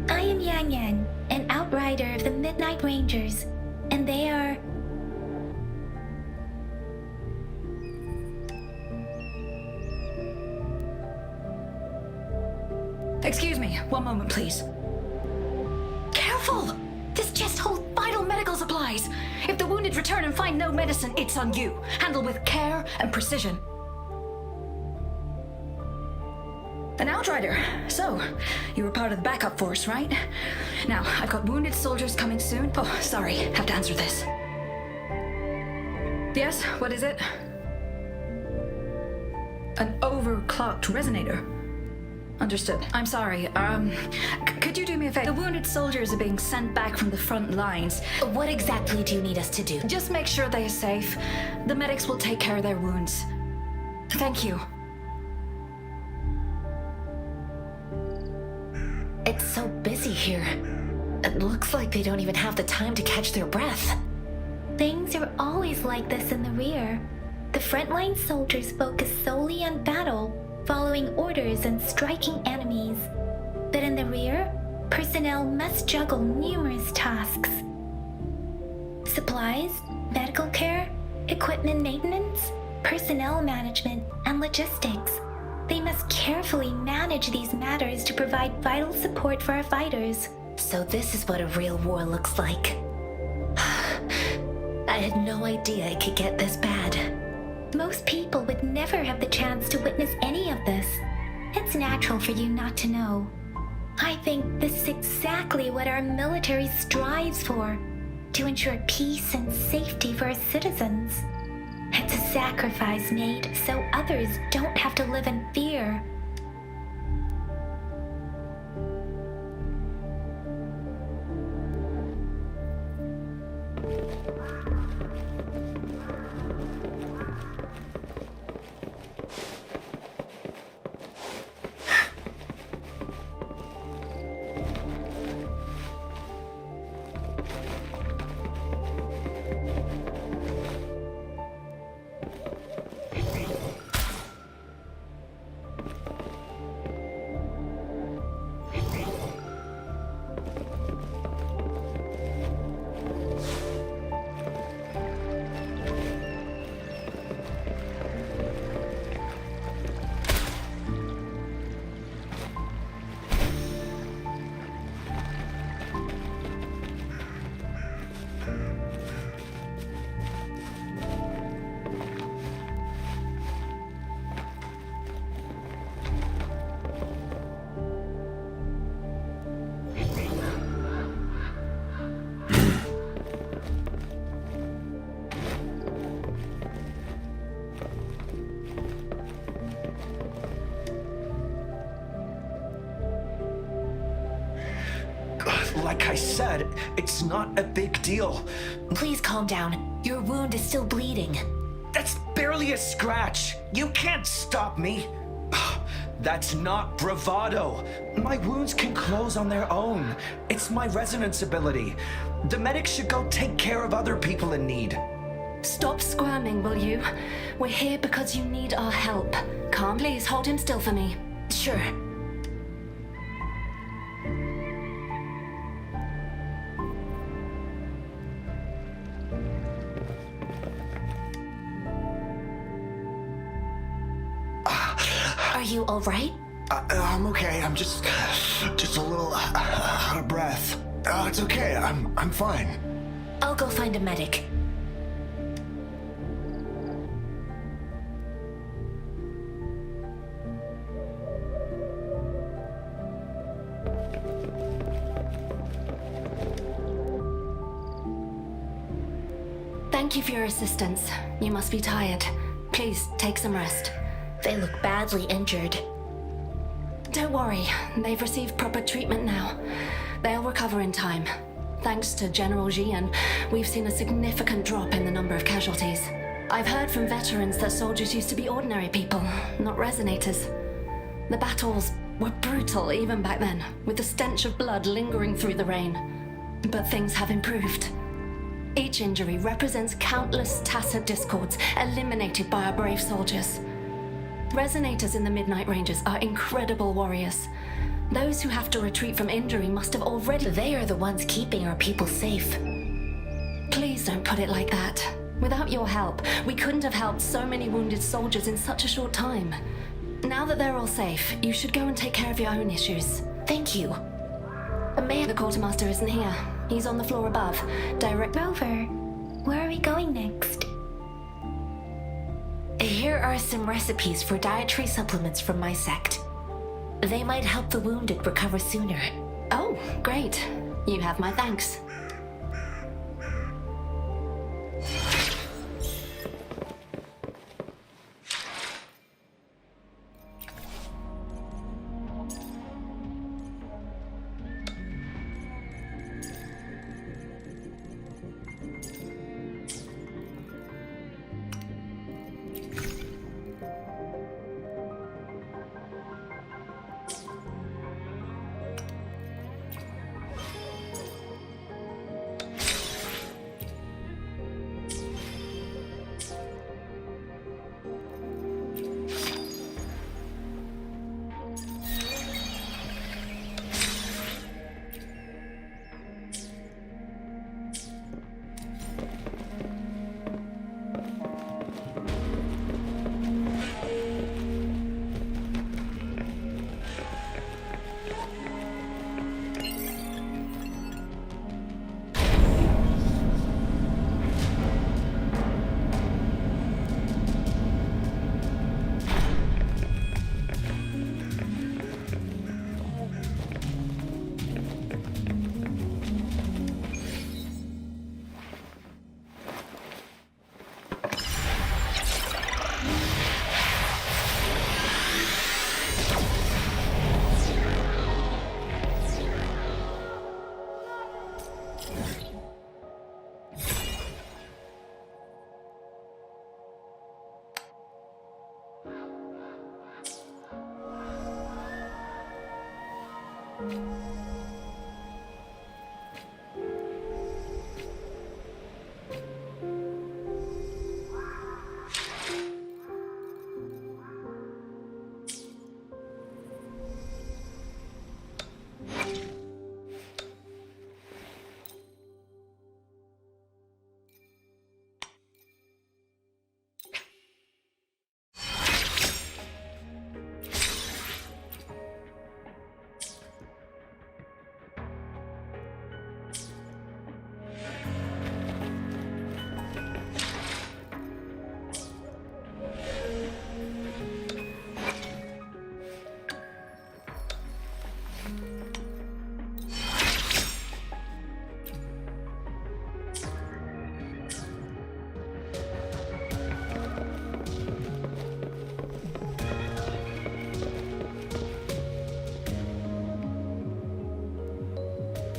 I am Yang Yan, an outrider of the Midnight Rangers, and they are... Excuse me, one moment, please. Careful! This chest holds vital medical supplies. If the wounded return and find no medicine, it's on you. Handle with care and precision. An outrider. So, you were part of the backup force, right? Now, I've got wounded soldiers coming soon. Oh, sorry, have to answer this. Yes, what is it? An overclocked resonator. Understood. I'm sorry. Could you do me a favor? The wounded soldiers are being sent back from the front lines. What exactly do you need us to do? Just make sure they are safe. The medics will take care of their wounds. Thank you. It's so busy here. It looks like they don't even have the time to catch their breath. Things are always like this in the rear. The frontline soldiers focus solely on battle, following orders and striking enemies. But in the rear, personnel must juggle numerous tasks. Supplies, medical care, equipment maintenance, personnel management, and logistics. They must carefully manage these matters to provide vital support for our fighters. So this is what a real war looks like. I had no idea it could get this bad. Most people would never have the chance to witness any of this. It's natural for you not to know. I think this is exactly what our military strives for, to ensure peace and safety for our citizens. It's a sacrifice made so others don't have to live in fear. Like I said, it's not a big deal. Please calm down. Your wound is still bleeding. That's barely a scratch. You can't stop me. That's not bravado. My wounds can close on their own. It's my resonance ability. The medics should go take care of other people in need. Stop squirming, will you? We're here because you need our help. Calm, please hold him still for me. Sure. Are you all right? I'm okay. I'm just a little out of breath. It's okay. I'm fine. I'll go find a medic. Thank you for your assistance. You must be tired. Please, take some rest. They look badly injured. Don't worry, they've received proper treatment now. They'll recover in time. Thanks to General Jian, we've seen a significant drop in the number of casualties. I've heard from veterans that soldiers used to be ordinary people, not resonators. The battles were brutal even back then, with the stench of blood lingering through the rain. But things have improved. Each injury represents countless tacit discords eliminated by our brave soldiers. Resonators in the Midnight Rangers are incredible warriors. Those who have to retreat from injury must have already... They are the ones keeping our people safe. Please don't put it like that. Without your help, we couldn't have helped so many wounded soldiers in such a short time. Now that they're all safe, you should go and take care of your own issues. Thank you. The quartermaster isn't here. He's on the floor above. Rover, where are we going next? Here are some recipes for dietary supplements from my sect. They might help the wounded recover sooner. Oh, great. You have my thanks.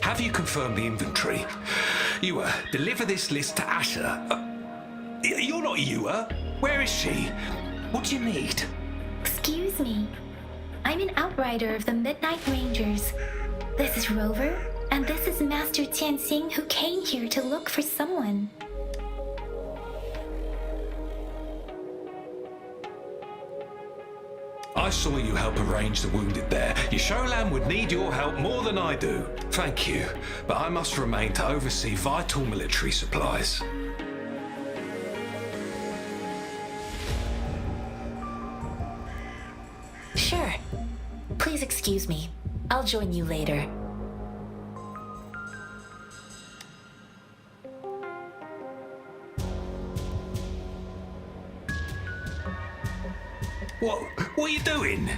Have you confirmed the inventory? Yua, deliver this list to Asher. You're not Yua. Where is she? What do you need? Excuse me. I'm an outrider of the Midnight Rangers. This is Rover, and this is Master Tianxing, who came here to look for someone. I saw you help arrange the wounded there. Yasholan would need your help more than I do. Thank you, but I must remain to oversee vital military supplies. Sure. Please excuse me. I'll join you later. What are you doing?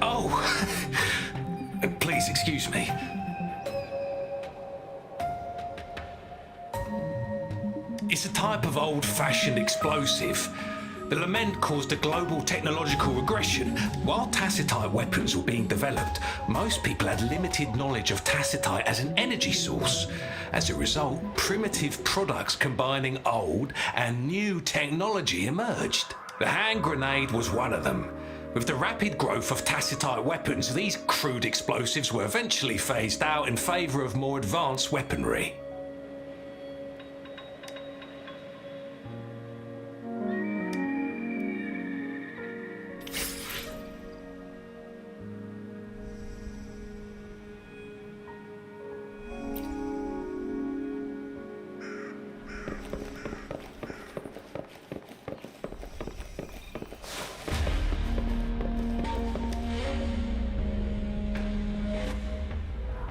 Oh, please excuse me. It's a type of old-fashioned explosive. The lament caused a global technological regression. While tacitite weapons were being developed, most people had limited knowledge of tacitite as an energy source. As a result, primitive products combining old and new technology emerged. The hand grenade was one of them. With the rapid growth of tacitite weapons, these crude explosives were eventually phased out in favor of more advanced weaponry.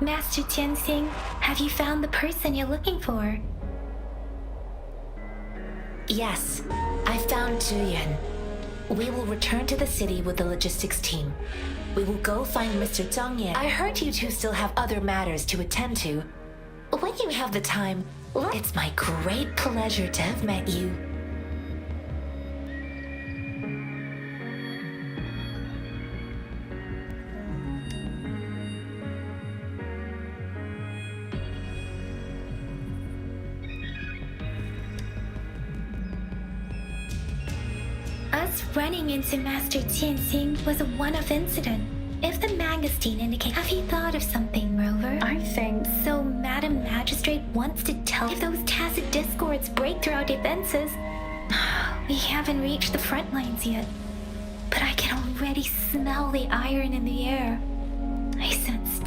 Master Tianxing, have you found the person you're looking for? Yes, I found Zhuyan. We will return to the city with the logistics team. We will go find Mr. Zhang Ye. I heard you two still have other matters to attend to. When you have the time, it's my great pleasure to have met you. Us running into Master Tianxing was a one-off incident. If the magazine indicates, have you thought of something, Rover? I think So Madam Magistrate wants to tell if those tacit discords break through our defenses. We haven't reached the front lines yet, but I can already smell the iron in the air. I sense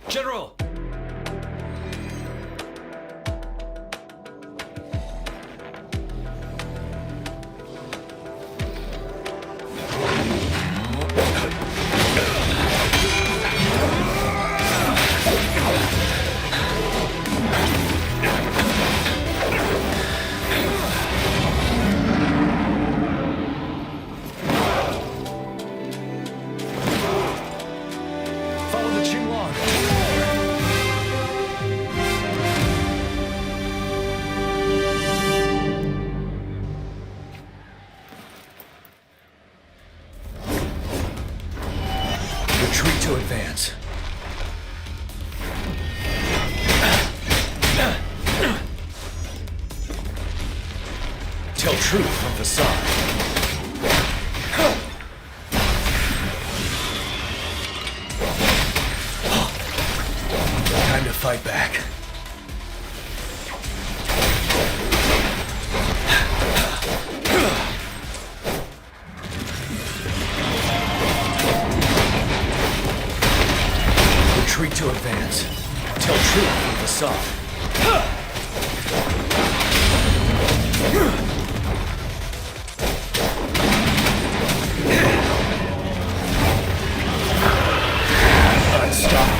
General! Follow the Qinglong! Retreat to advance. Tell truth from facade. Time to fight back. Retreat to advance. Tell truth from facade. Unstoppable.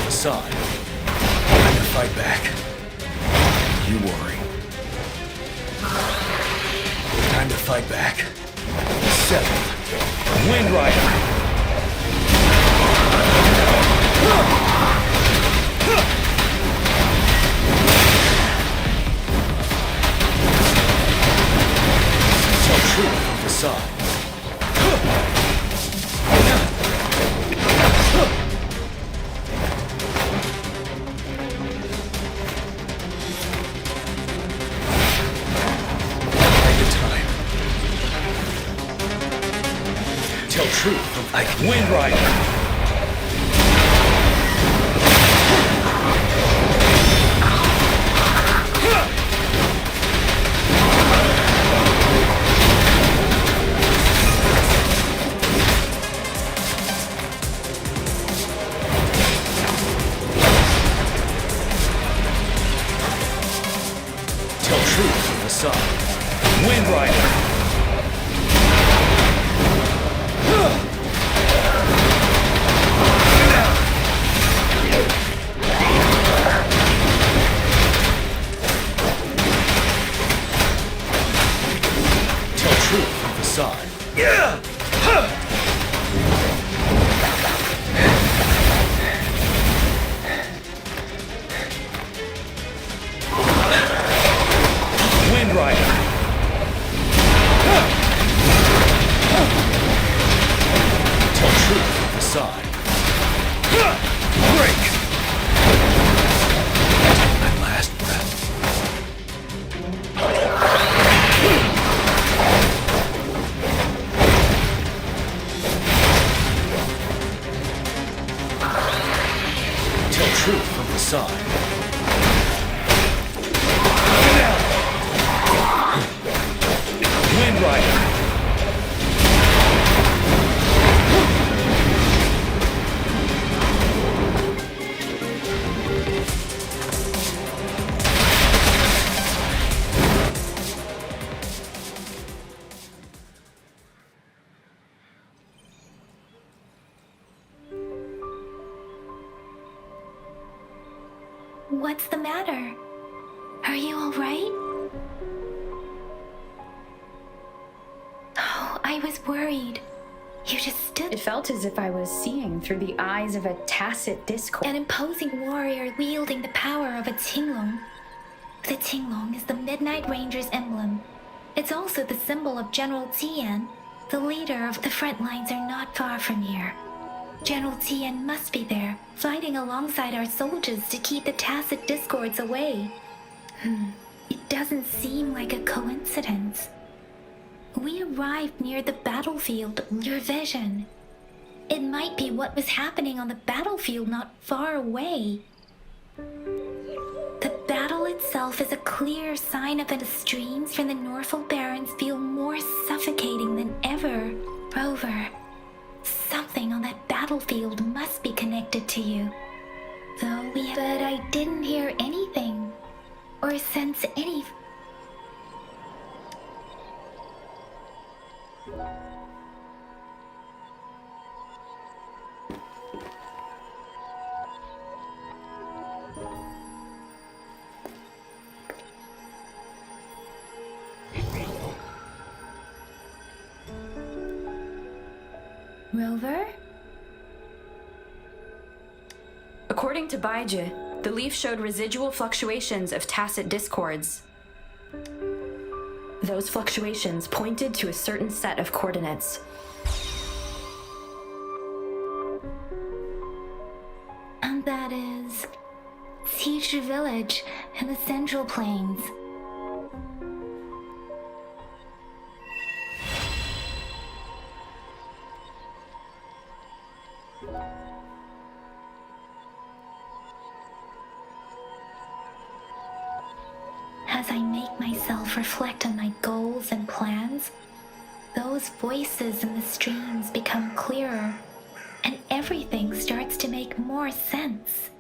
Facade. Time to fight back. You worry. Time to fight back. 7. Wind Rider. Tell truth from facade. Tell truth from Wind Rider. Tell truth from facade. Wind Rider. Facade. Yeah! Wind Rider. Tell truth from facade. Break. My last breath. Truth from the side. Wind Rider. What's the matter? Are you all right? Oh, I was worried. You just stood. It felt as if I was seeing through the eyes of a tacit discord. An imposing warrior wielding the power of a Tinglong. The Tinglong is the Midnight Ranger's emblem. It's also the symbol of General Tian. The leader of the front lines are not far from here. General Tian must be there, fighting alongside our soldiers to keep the tacit discords away. It doesn't seem like a coincidence. We arrived near the battlefield, your vision. It might be what was happening on the battlefield not far away. The battle itself is a clear sign of it. The streams from the Norfolk Barrens feel more suffocating than ever. Rover, something on that battlefield must be connected to you. But I didn't hear anything or sense any. Rover? According to Baiji, the leaf showed residual fluctuations of tacit discords. Those fluctuations pointed to a certain set of coordinates. That is Teacher Village in the Central Plains. As I make myself reflect on my goals and plans, those voices in the streams become clearer, and everything starts to make more sense.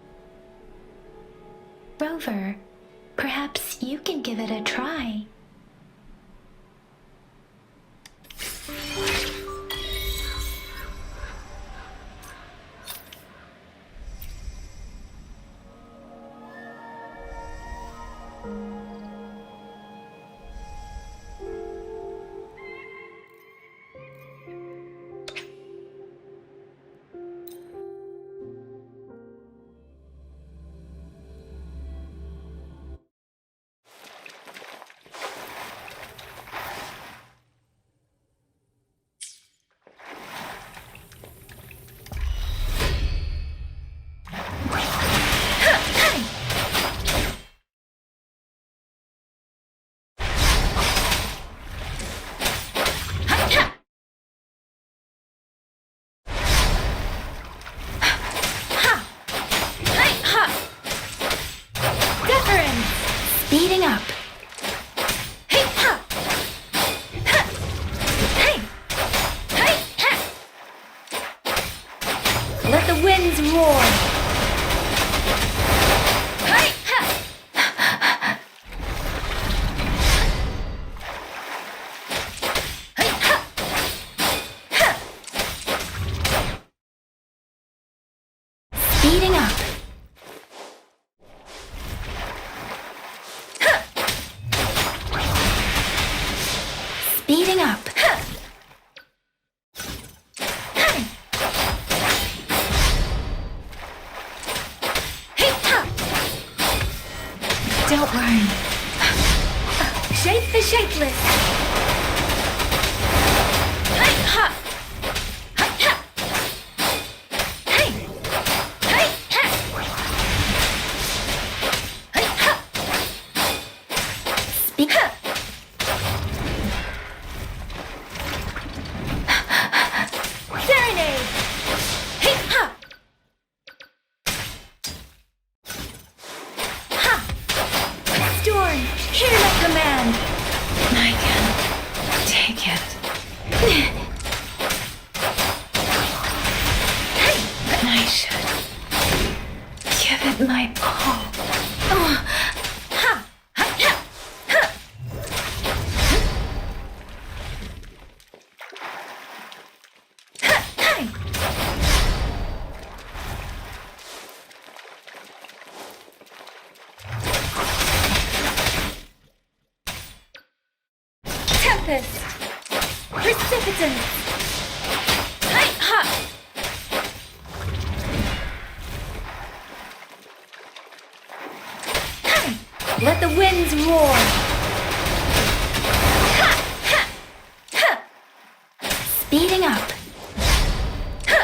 Rover, perhaps you can give it a try. Speeding up. Hey, ha! Ha! Hey! Hey, ha! Let the winds roar. Hey, ha! Hey, ha! Ha! Speeding up. Speeding up. Hey! Don't worry. Shape the shapeless. Hey! Ha! Hey! Hey! Hey! Speak. Serenade! Hey, ha! Ha! Storm, hear my command! I can take it. Hey! And I should give it my all. Oh. Ha! Ha! Ha! Ha! Tempest! Precipitance! Hey, ha! Hey! Let the winds roar! Ha! Ha! Ha! Speeding up! Ha!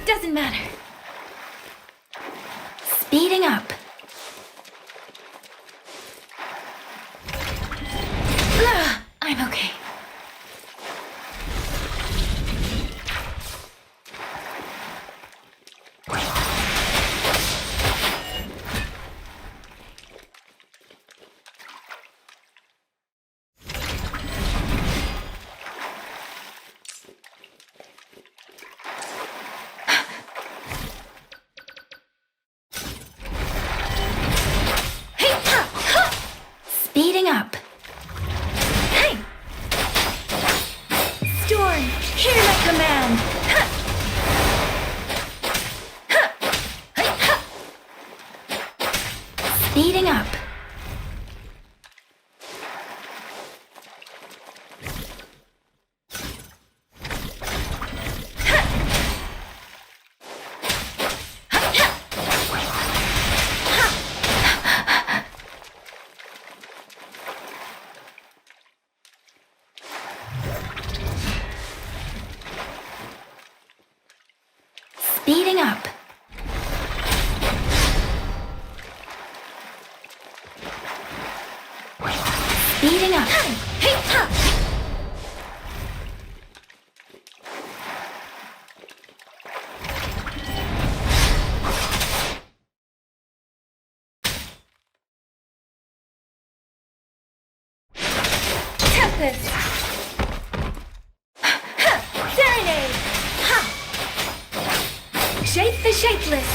Doesn't matter. Speeding up. I'm okay. Speeding up. Hey! command. Speeding up. Speeding up. Speeding up. Tempest. Serenade. Shape the shapeless.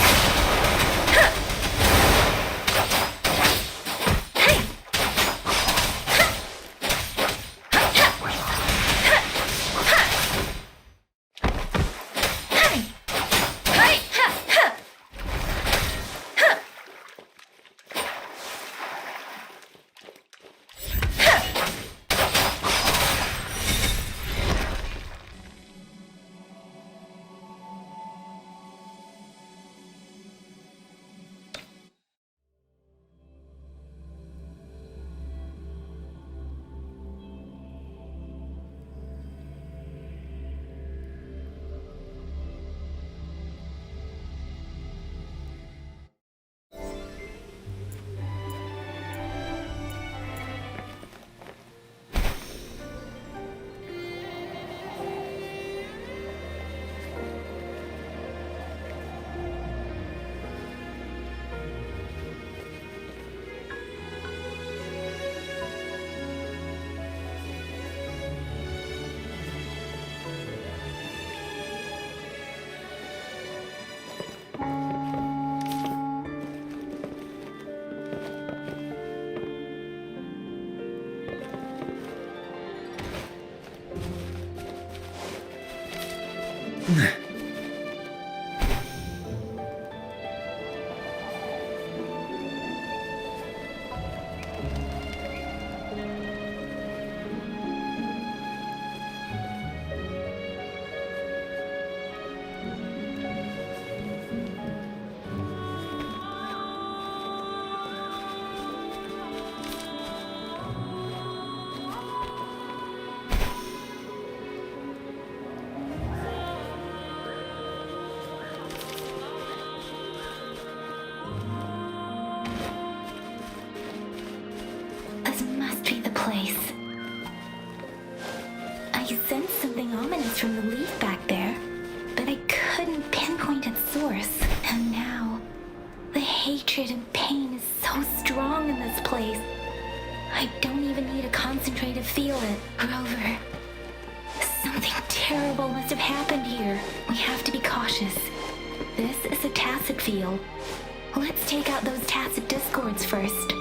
This must be the place. I sensed something ominous from the leaf back there, but I couldn't pinpoint its source. And now, the hatred and pain is so strong in this place. I don't even need to concentrate to feel it. Rover, something terrible must have happened here. We have to be cautious. This is a tacit field. Let's take out those tacit discords first.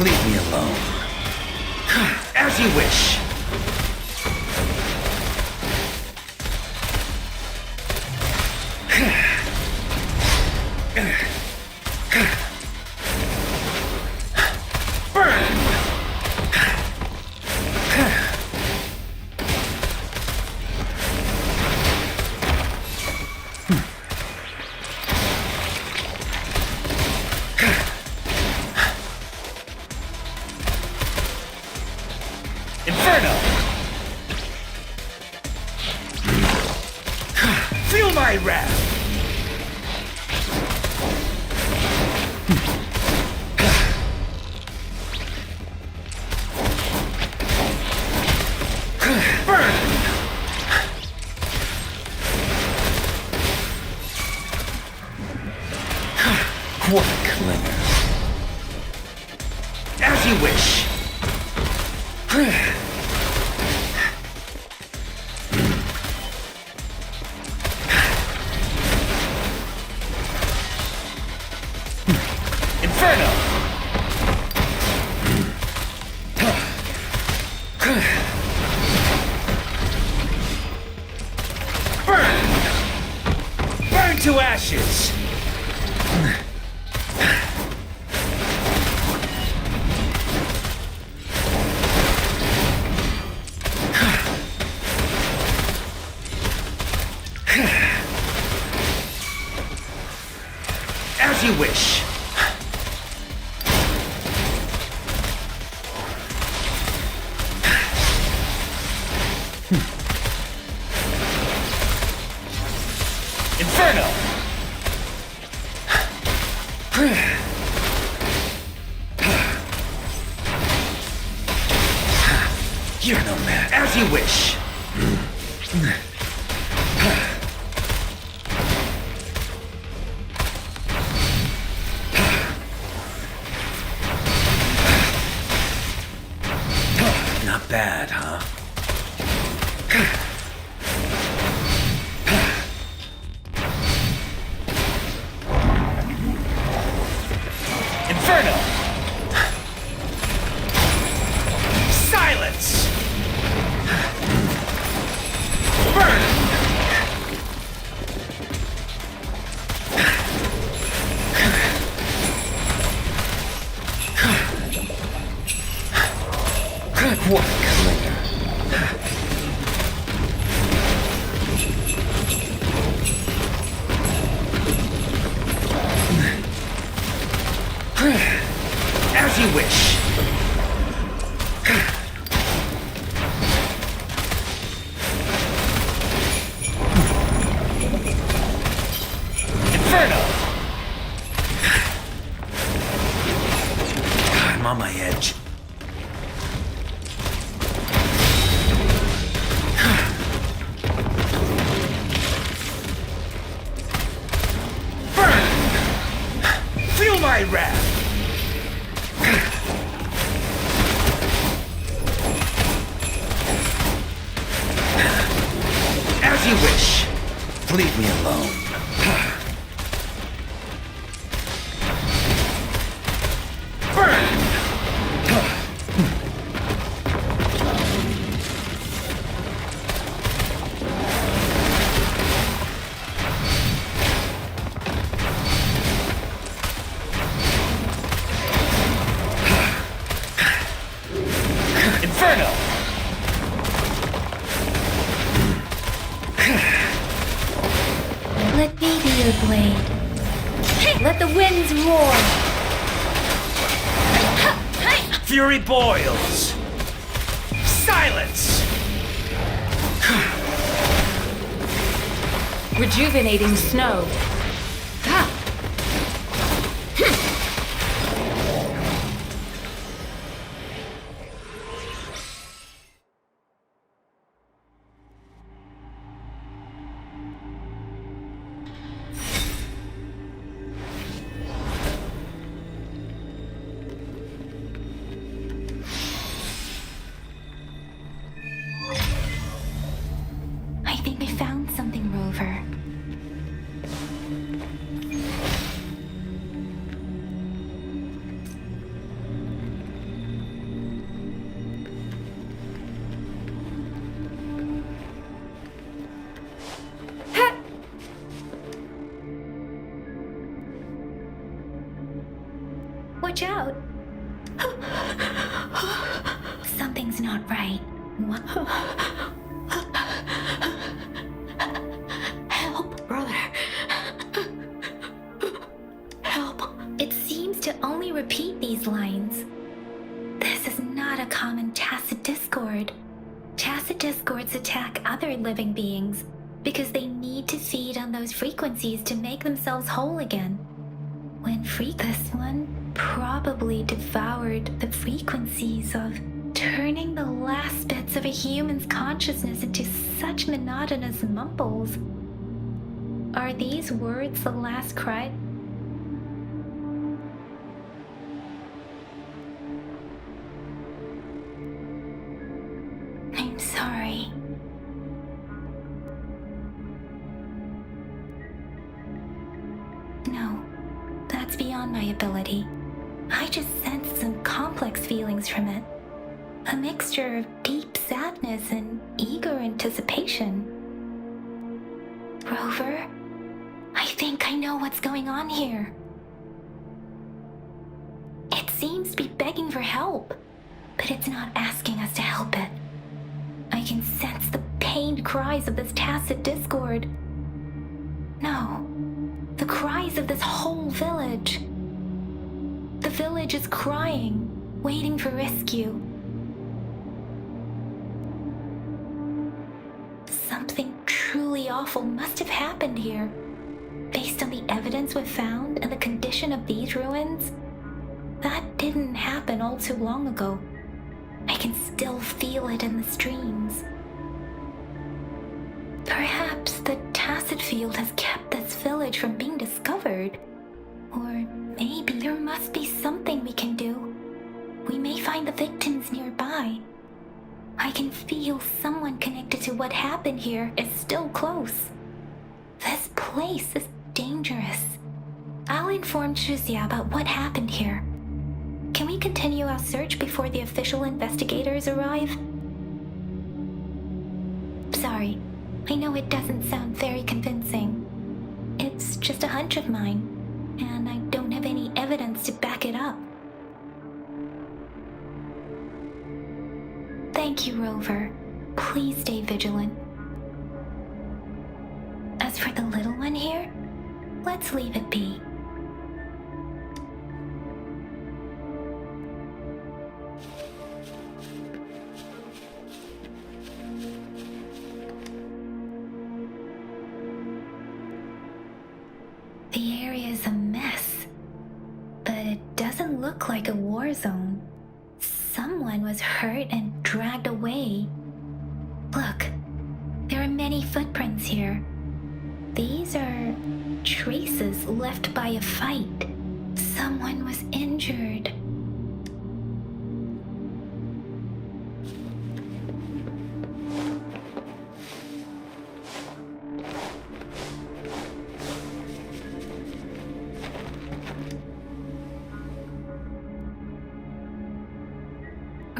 Leave me alone. As you wish. Inferno! Feel my wrath! Burn! What a clinger. As you wish. Inferno! Burn! Burn to ashes! As you wish. Inferno! You're no man. As you wish. Not bad, huh? Inferno! Silence! Burn! What a clinger. As you wish. Inferno! I'm on my edge. Burn! Feel my wrath! As you wish. Leave me alone. Burn! Inferno! Let me be your blade. Let the winds roar. fury boils. Silence! Rejuvenating snow. I think I found something, Rover. Watch out! Something's not right. What? Help, brother. Help. It seems to only repeat these lines. This is not a common tacit discord. Tacit discords attack other living beings because they need to feed on those frequencies to make themselves whole again. This one probably devoured the frequencies of turning the last bits of a human's consciousness into such monotonous mumbles. Are these words the last cry? I'm sorry. No, that's beyond my ability. I just sensed some complex feelings from it. A mixture of deep sadness and eager anticipation. Rover, I think I know what's going on here. It seems to be begging for help, but it's not asking us to help it. I can sense the pained cries of this tacit discord. No, the cries of this whole village. The village is crying, waiting for rescue. Something truly awful must have happened here. Based on the evidence we've found and the condition of these ruins, that didn't happen all too long ago. I can still feel it in the streams. Perhaps the tacit field has kept this village from being discovered. Or maybe there must be something we can do. We may find the victims nearby. I can feel someone connected to what happened here is still close. This place is dangerous. I'll inform Shuzia about what happened here. Can we continue our search before the official investigators arrive? Sorry, I know it doesn't sound very convincing. It's just a hunch of mine, and I don't have any evidence to back it up. Thank you, Rover. Please stay vigilant. As for the little one here, let's leave it be. The area is a mess, but it doesn't look like a war zone. Someone was hurt and dragged away. Look, there are many footprints here. These are traces left by a fight. Someone was injured.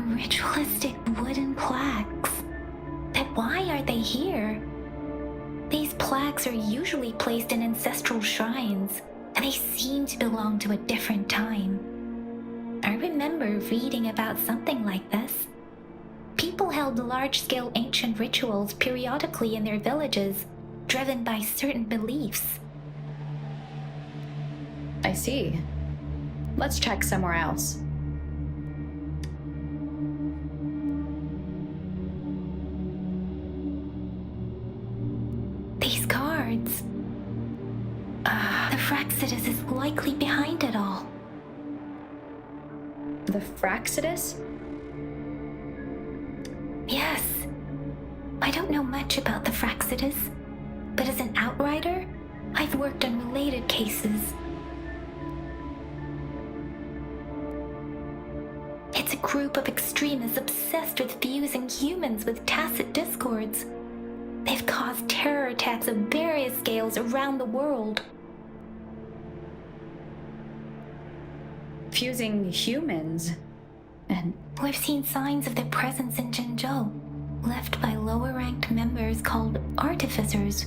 Ritualistic wooden plaques. But why are they here? These plaques are usually placed in ancestral shrines, and they seem to belong to a different time. I remember reading about something like this. People held large-scale ancient rituals periodically in their villages, driven by certain beliefs. I see. Let's check somewhere else. Fraxidus is likely behind it all. The Fraxidus? Yes. I don't know much about the Fraxidus, but as an outrider, I've worked on related cases. It's a group of extremists obsessed with fusing humans with tacit discords. They've caused terror attacks of various scales around the world. Fusing humans? And we've seen signs of their presence in Jinzhou, left by lower-ranked members called Artificers.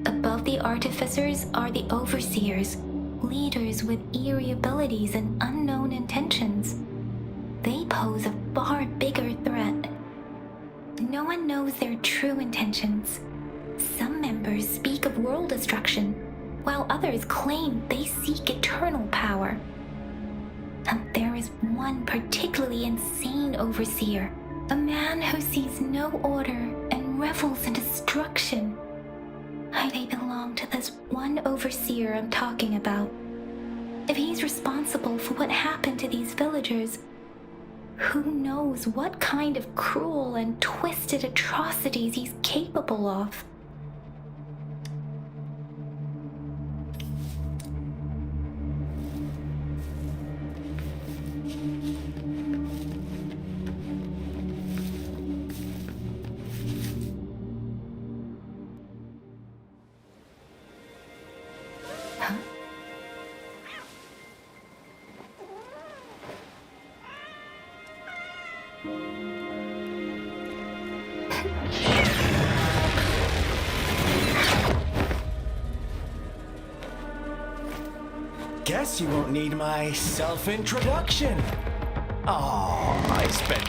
Above the Artificers are the Overseers, leaders with eerie abilities and unknown intentions. They pose a far bigger threat. No one knows their true intentions. Some members speak of world destruction, while others claim they seek eternal power. And there is one particularly insane overseer, a man who sees no order and revels in destruction. They belong to this one overseer I'm talking about. If he's responsible for what happened to these villagers, who knows what kind of cruel and twisted atrocities he's capable of? Guess you won't need my self-introduction. Oh, I spent...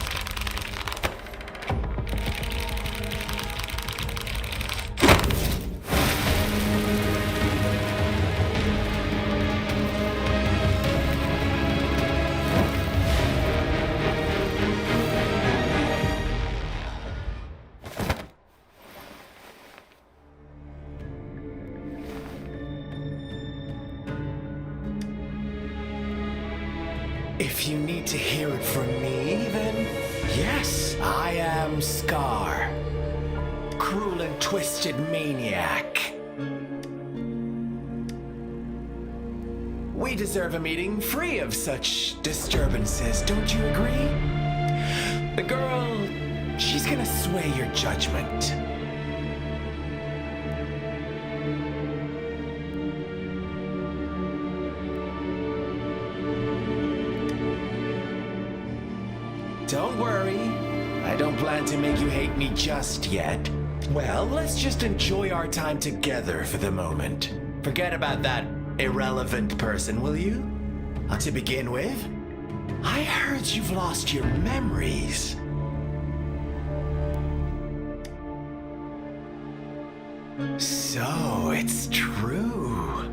If you need to hear it from me, then yes, I am Scar. Cruel and twisted maniac. We deserve a meeting free of such disturbances, don't you agree? The girl, she's gonna sway your judgment. Don't worry, I don't plan to make you hate me just yet. Well, let's just enjoy our time together for the moment. Forget about that irrelevant person, will you? To begin with, I heard you've lost your memories. So, it's true.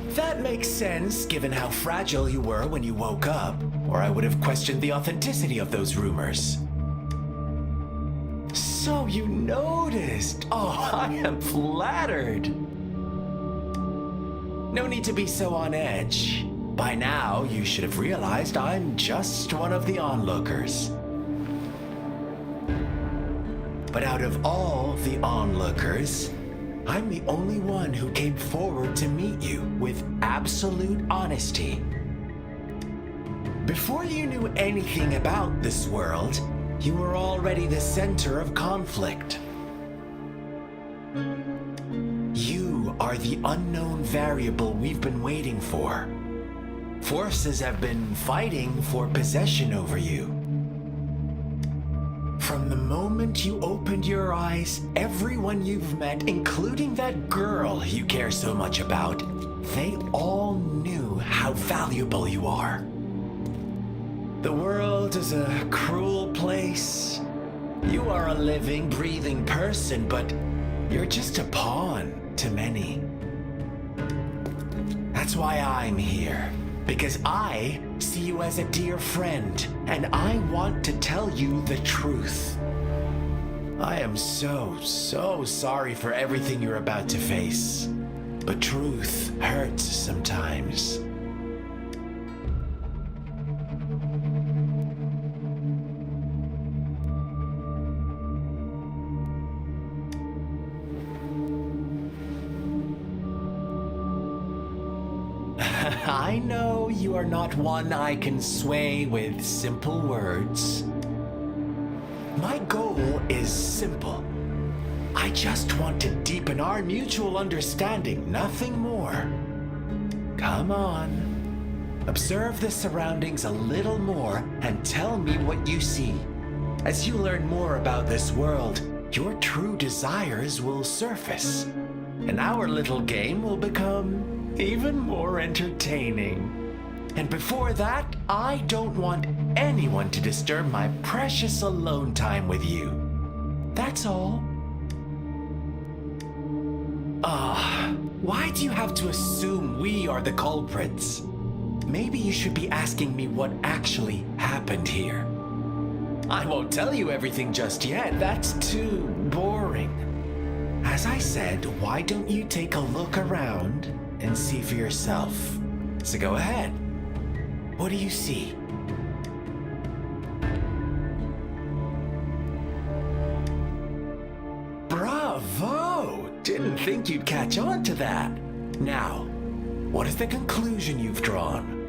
That makes sense, given how fragile you were when you woke up, or I would have questioned the authenticity of those rumors. So you noticed. Oh, I am flattered. No need to be so on edge. By now, you should have realized I'm just one of the onlookers. But out of all the onlookers, I'm the only one who came forward to meet you with absolute honesty. Before you knew anything about this world, you were already the center of conflict. You are the unknown variable we've been waiting for. Forces have been fighting for possession over you. From the moment you opened your eyes, everyone you've met, including that girl you care so much about, they all knew how valuable you are. The world is a cruel place. You are a living, breathing person, but you're just a pawn to many. That's why I'm here. Because I see you as a dear friend, and I want to tell you the truth. I am so sorry for everything you're about to face. But truth hurts sometimes. I know you are not one I can sway with simple words. My goal is simple. I just want to deepen our mutual understanding, nothing more. Come on. Observe the surroundings a little more and tell me what you see. As you learn more about this world, your true desires will surface, and our little game will become even more entertaining. And before that, I don't want anyone to disturb my precious alone time with you. That's all. Why do you have to assume we are the culprits? Maybe you should be asking me what actually happened here. I won't tell you everything just yet. That's too boring. As I said, why don't you take a look around and see for yourself? So go ahead. What do you see? Bravo! Didn't think you'd catch on to that. Now, what is the conclusion you've drawn?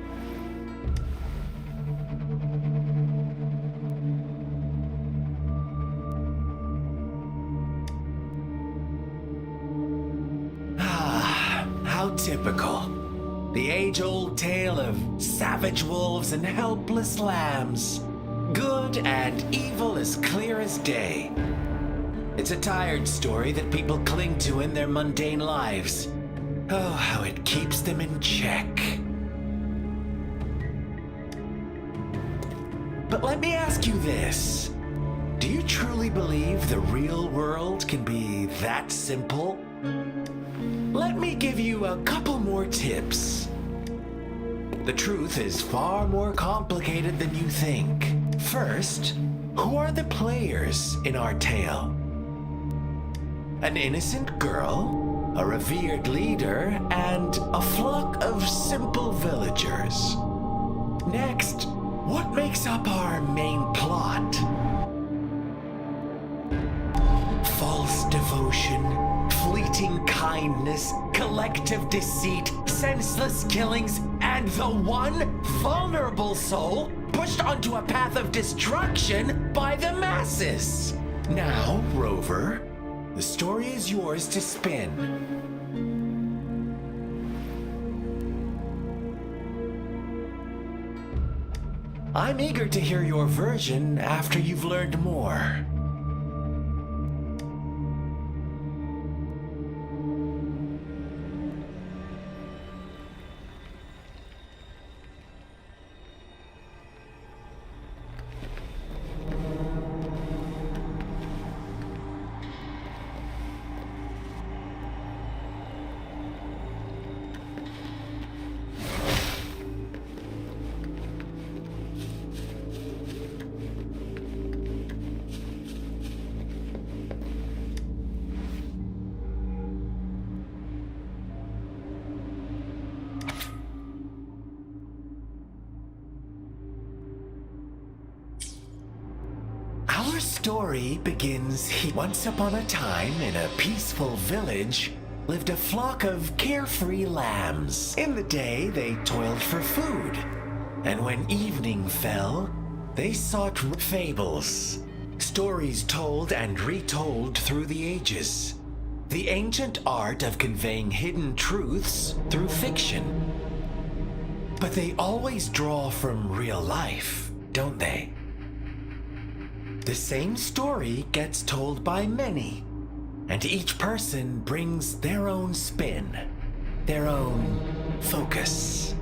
How typical. The age-old tale of savage wolves and helpless lambs. Good and evil as clear as day. It's a tired story that people cling to in their mundane lives. Oh, how it keeps them in check. But let me ask you this. Do you truly believe the real world can be that simple? Let me give you a couple more tips. The truth is far more complicated than you think. First, who are the players in our tale? An innocent girl, a revered leader, and a flock of simple villagers. Next, what makes up our main plot? False devotion, fleeting kindness, collective deceit, senseless killings, and the one vulnerable soul pushed onto a path of destruction by the masses. Now, Rover, the story is yours to spin. I'm eager to hear your version after you've learned more. Our story begins here. Once upon a time, in a peaceful village, lived a flock of carefree lambs. In the day, they toiled for food. And when evening fell, they sought fables. Stories told and retold through the ages. The ancient art of conveying hidden truths through fiction. But they always draw from real life, don't they? The same story gets told by many, and each person brings their own spin, their own focus.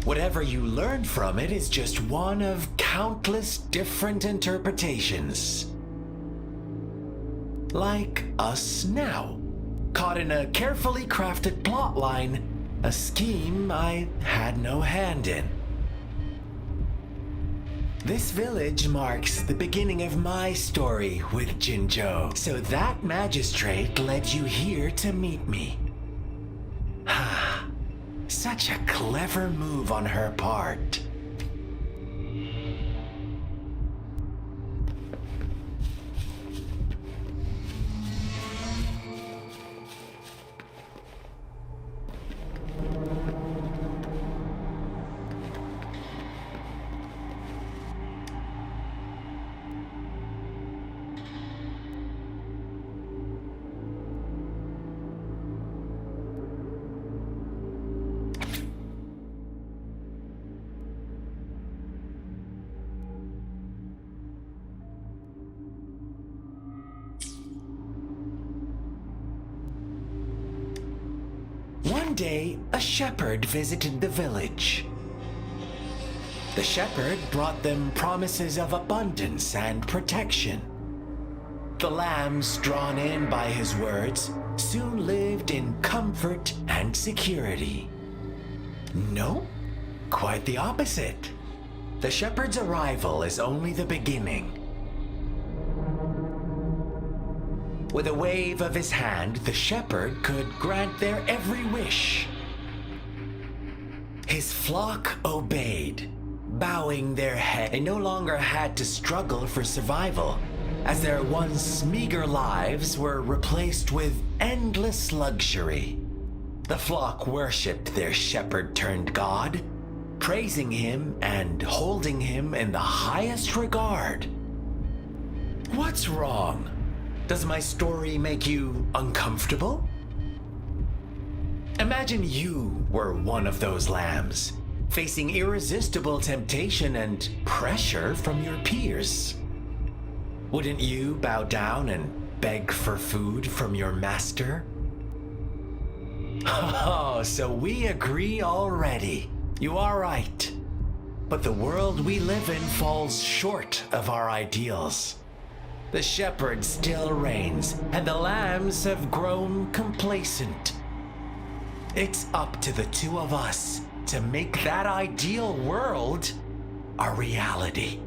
Whatever you learn from it is just one of countless different interpretations. Like us now, caught in a carefully crafted plotline, a scheme I had no hand in. This village marks the beginning of my story with Jinzhou. So that magistrate led you here to meet me. Such a clever move on her part. One day, a shepherd visited the village. The shepherd brought them promises of abundance and protection. The lambs, drawn in by his words, soon lived in comfort and security. No, quite the opposite. The shepherd's arrival is only the beginning. With a wave of his hand, the shepherd could grant their every wish. His flock obeyed, bowing their head. They no longer had to struggle for survival, as their once meager lives were replaced with endless luxury. The flock worshipped their shepherd-turned-god, praising him and holding him in the highest regard. What's wrong? Does my story make you uncomfortable? Imagine you were one of those lambs, facing irresistible temptation and pressure from your peers. Wouldn't you bow down and beg for food from your master? Oh, so we agree already. You are right. But the world we live in falls short of our ideals. The shepherd still reigns, and the lambs have grown complacent. It's up to the two of us to make that ideal world a reality.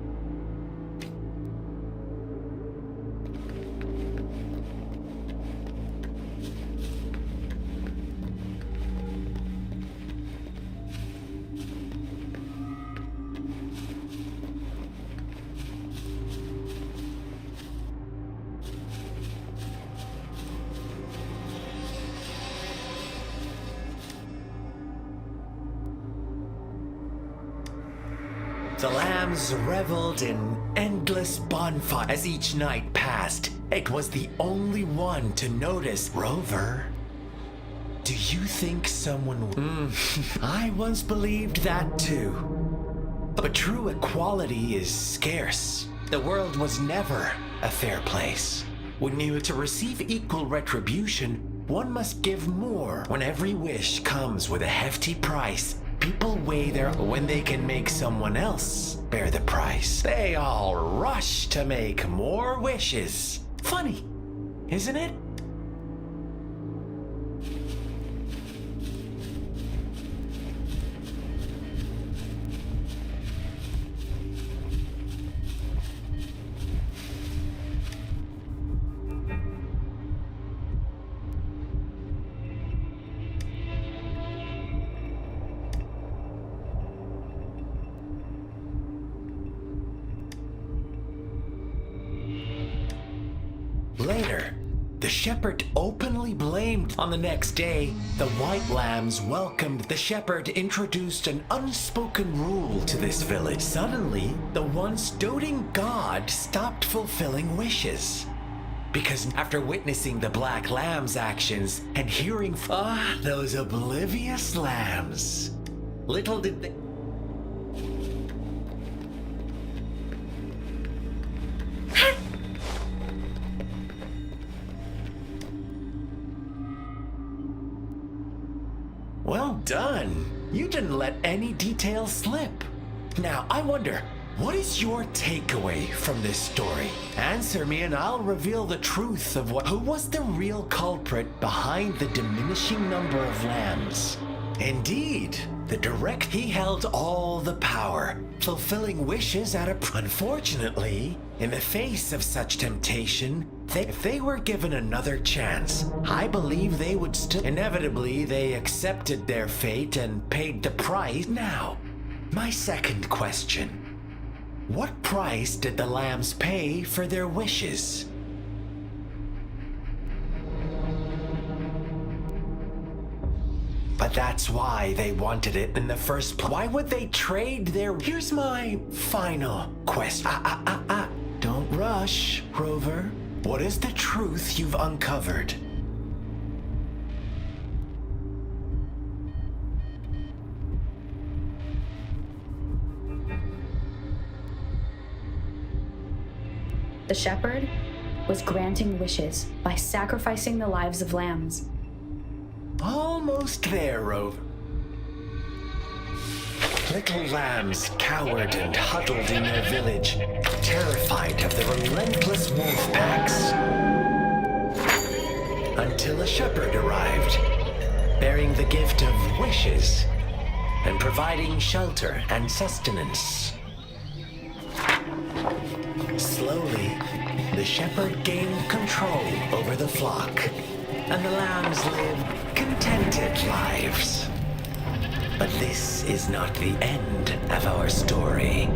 The lambs reveled in endless bonfire. As each night passed, it was the only one to notice. Rover, do you think someone... I once believed that too. But true equality is scarce. The world was never a fair place. When you to receive equal retribution, one must give more. When every wish comes with a hefty price, people weigh their... When they can make someone else bear the price, they all rush to make more wishes. Funny, isn't it? Later, the shepherd openly blamed. On the next day, the white lambs welcomed. The shepherd introduced an unspoken rule to this village. Suddenly, the once doting god stopped fulfilling wishes. Because after witnessing the black lamb's actions and hearing those oblivious lambs, little did they... Well done. You didn't let any details slip. Now, I wonder, what is your takeaway from this story? Answer me and I'll reveal the truth of who was the real culprit behind the diminishing number of lambs. Indeed, He held all the power, fulfilling wishes at a... Unfortunately, in the face of such temptation, if they were given another chance, I believe they would still... Inevitably, they accepted their fate and paid the price. Now, my second question. What price did the lambs pay for their wishes? But that's why they wanted it in the first place. Why would they trade their... Here's my final question. Don't rush, Rover. What is the truth you've uncovered? The shepherd was granting wishes by sacrificing the lives of lambs. Almost there, Rover. Little lambs cowered and huddled in their village, terrified of the relentless wolf packs. Until a shepherd arrived, bearing the gift of wishes and providing shelter and sustenance. Slowly, the shepherd gained control over the flock, and the lambs lived contented lives. But this is not the end of our story.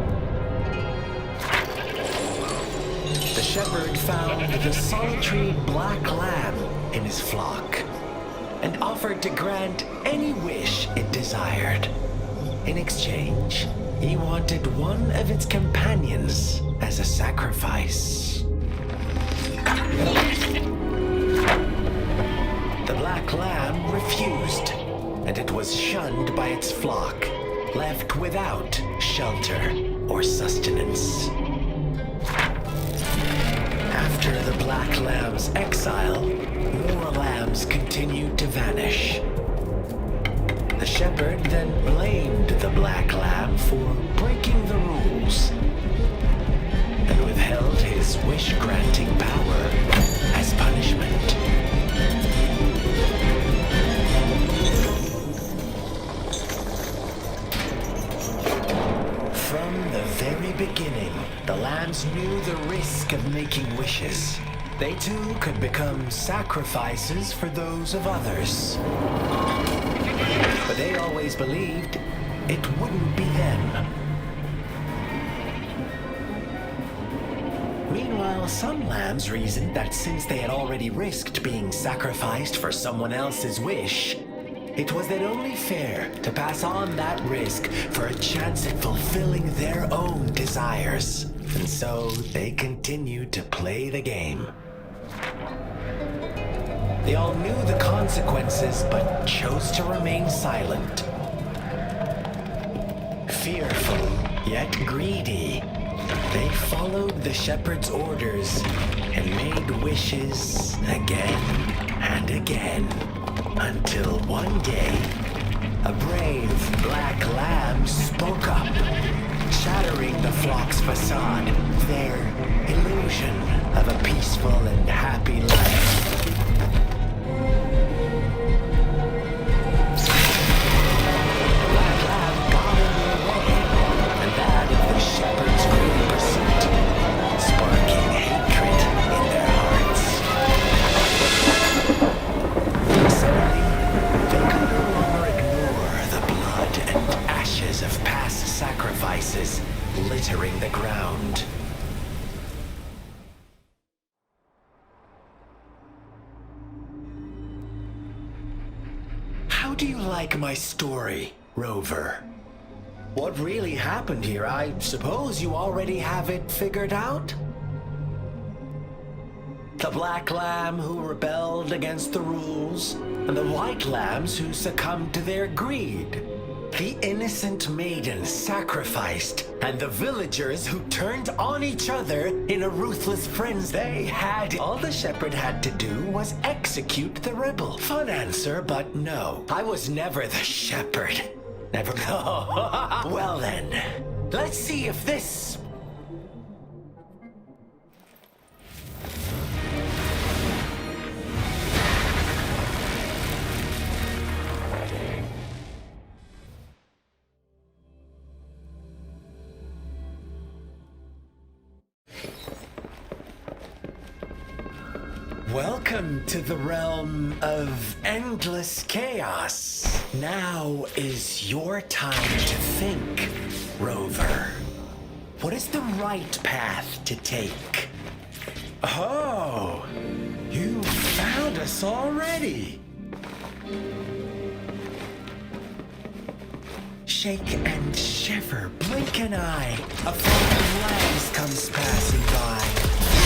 The shepherd found the solitary black lamb in his flock and offered to grant any wish it desired. In exchange, he wanted one of its companions as a sacrifice. The black lamb refused, and it was shunned by its flock, left without shelter or sustenance. After the black lamb's exile, more lambs continued to vanish. The shepherd then blamed the black lamb for breaking the rules and withheld his wish-granting power as punishment. From the very beginning, the lambs knew the risk of making wishes. They too could become sacrifices for those of others. But they always believed it wouldn't be them. Meanwhile, some lambs reasoned that since they had already risked being sacrificed for someone else's wish, it was then only fair to pass on that risk for a chance at fulfilling their own desires. And so they continued to play the game. They all knew the consequences, but chose to remain silent. Fearful, yet greedy, they followed the shepherd's orders and made wishes again and again, until one day, a brave black lamb spoke up, shattering the flock's facade, their illusion of a peaceful and happy life. Sacrifices littering the ground. How do you like my story, Rover? What really happened here? I suppose you already have it figured out? The black lamb who rebelled against the rules, and the white lambs who succumbed to their greed. The innocent maiden sacrificed, and the villagers who turned on each other in a ruthless frenzy. All the shepherd had to do was execute the rebel. Fun answer, but no. I was never the shepherd. Never. Well then, let's see if this... Welcome to the realm of endless chaos. Now is your time to think, Rover. What is the right path to take? Oh, you found us already. Shake and shiver, blink an eye. A flock of lambs comes passing by.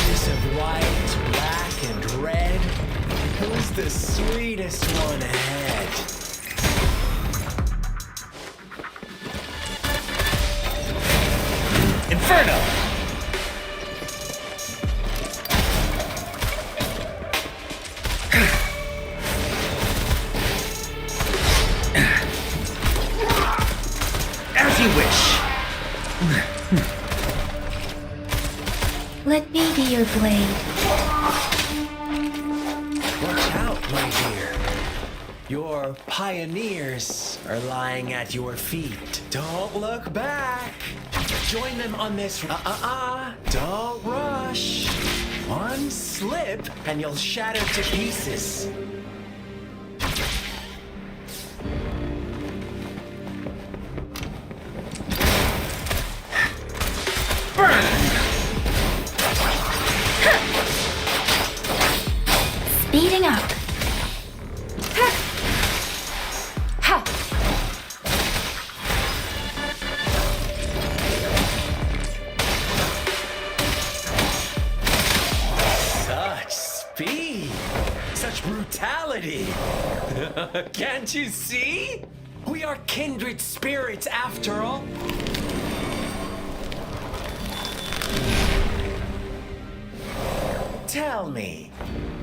Hues of white, black, and red. Who's the sweetest one ahead? Inferno! As you wish. Let me be your blade. Watch out, my dear. Your pioneers are lying at your feet. Don't look back. Join them on this. Don't rush. One slip and you'll shatter to pieces. Speeding up. Such speed. Such brutality. Can't you see? We are kindred spirits after all. Tell me,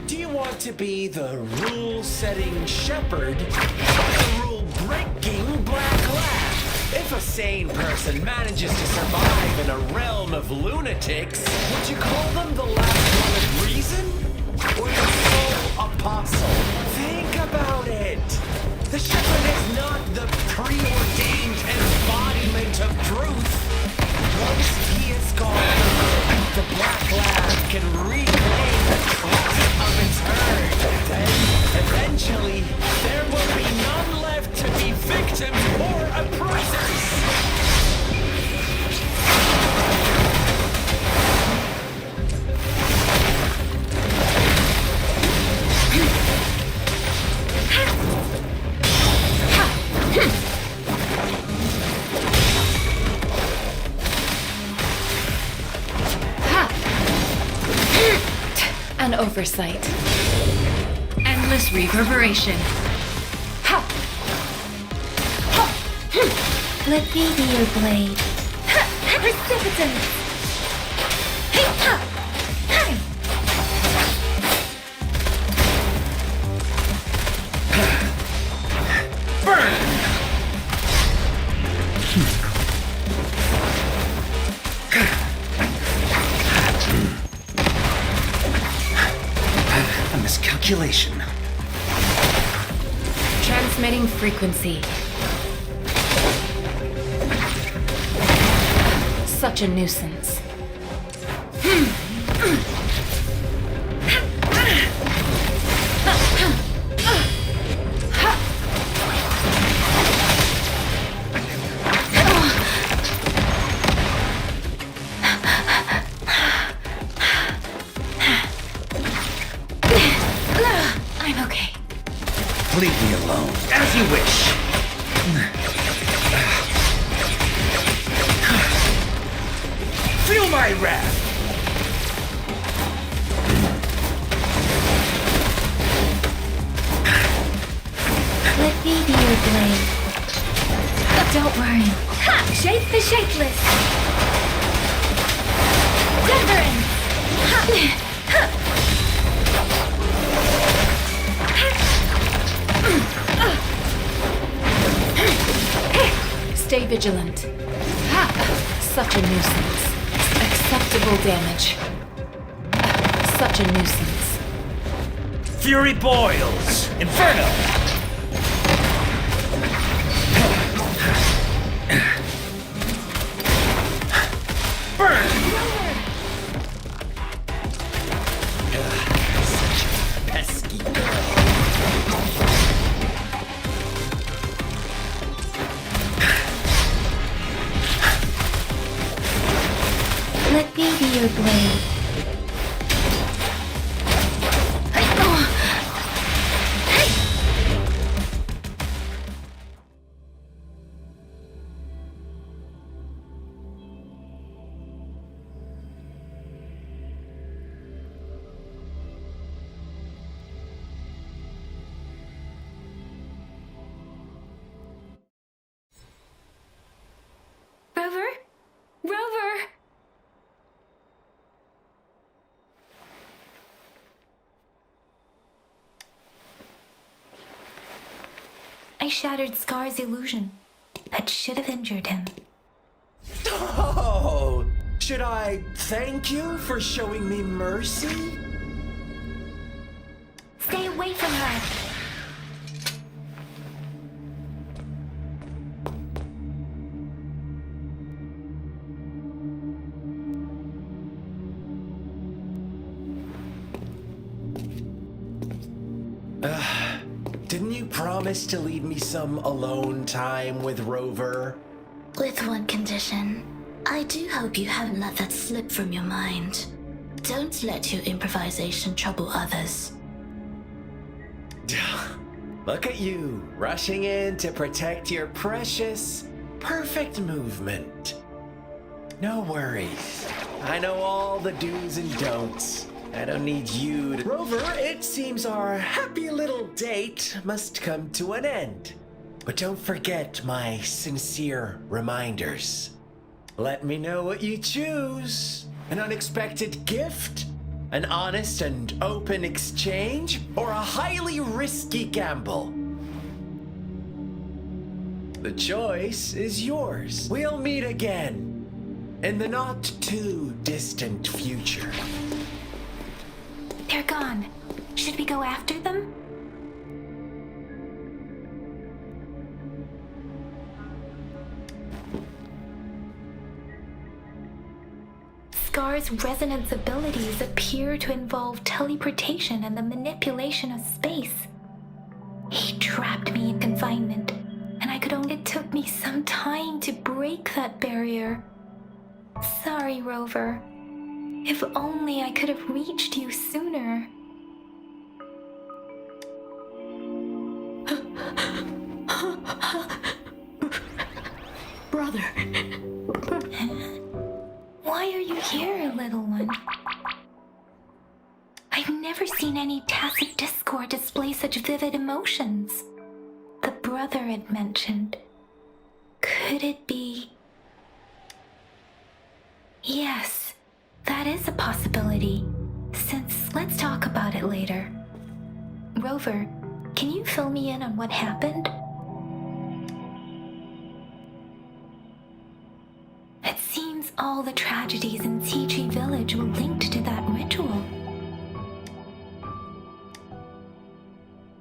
do you want to be the rule-setting shepherd or the rule-breaking black lab? If a sane person manages to survive in a realm of lunatics, would you call them the last one of reason? Or the sole apostle? Think about it. The shepherd is not the preordained embodiment of truth. Once he is gone, the black lab can reclaim the trust of its herd. Then, eventually, there will be none left to be victims or oppressors. An oversight. Endless reverberation. Let me be your blade. Precipitance. A miscalculation. Transmitting frequency. Such a nuisance. I'm okay. Leave me alone. As you wish. Feel my wrath. Let me be your blade. Don't worry. Shape the shapeless. Stay vigilant. Such a nuisance. Acceptable damage. Such a nuisance. Fury boils. Inferno. Burn. Such Let me be your blade. Rover? Rover! I shattered Scar's illusion. That should have injured him. Oh! Should I thank you for showing me mercy? Stay away from her! Didn't you promise to leave me some alone time with Rover? With one condition. I do hope you haven't let that slip from your mind. Don't let your improvisation trouble others. Look at you, rushing in to protect your precious, perfect movement. No worries. I know all the do's and don'ts. I don't need you to... Rover, it seems our happy little date must come to an end. But don't forget my sincere reminders. Let me know what you choose. An unexpected gift? An honest and open exchange? Or a highly risky gamble? The choice is yours. We'll meet again in the not too distant future. They're gone. Should we go after them? Scar's resonance abilities appear to involve teleportation and the manipulation of space. He trapped me in confinement, and it took me some time to break that barrier. Sorry, Rover. If only I could have reached you sooner. Brother. Why are you here, little one? I've never seen any tacit discord display such vivid emotions. The brother it mentioned. Could it be? Yes, that is a possibility. Let's talk about it later. Rover, can you fill me in on what happened? It seems all the tragedies in Tsichi village were linked to that ritual.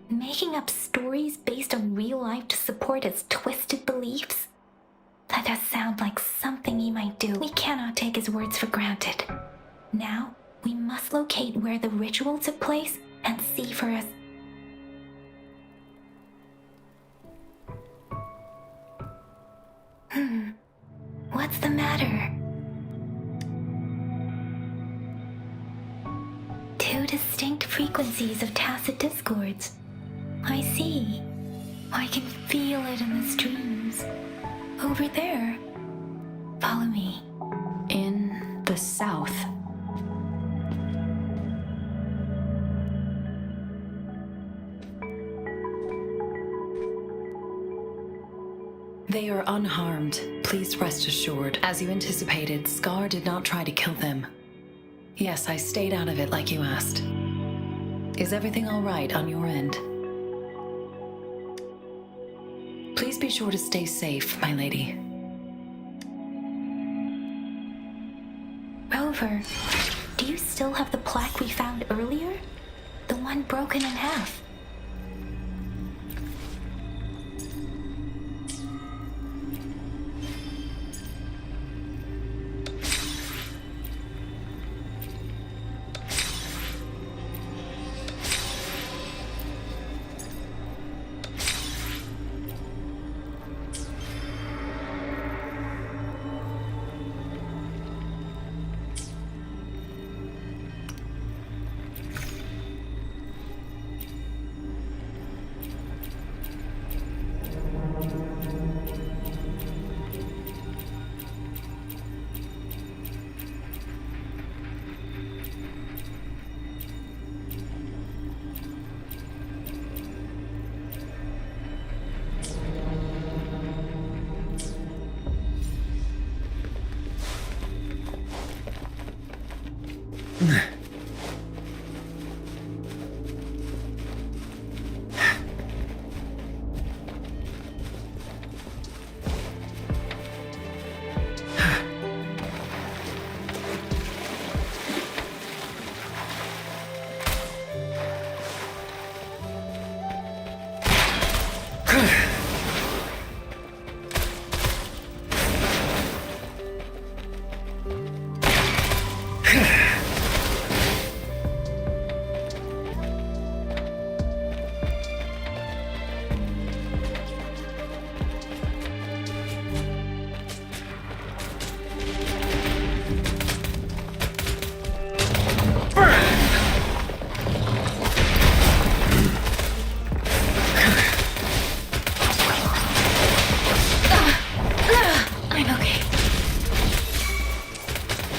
Making up stories based on real life to support his twisted beliefs? That does sound like something he might do. We cannot take his words for granted. Now, we must locate where the ritual took place and see for us. What's the matter? Two distinct frequencies of tacit discords. I see. I can feel it in the streams. Over there. Follow me. In the south. They are unharmed, please rest assured. As you anticipated, Scar did not try to kill them. Yes, I stayed out of it like you asked. Is everything all right on your end? Please be sure to stay safe, my lady. Rover, do you still have the plaque we found earlier? The one broken in half.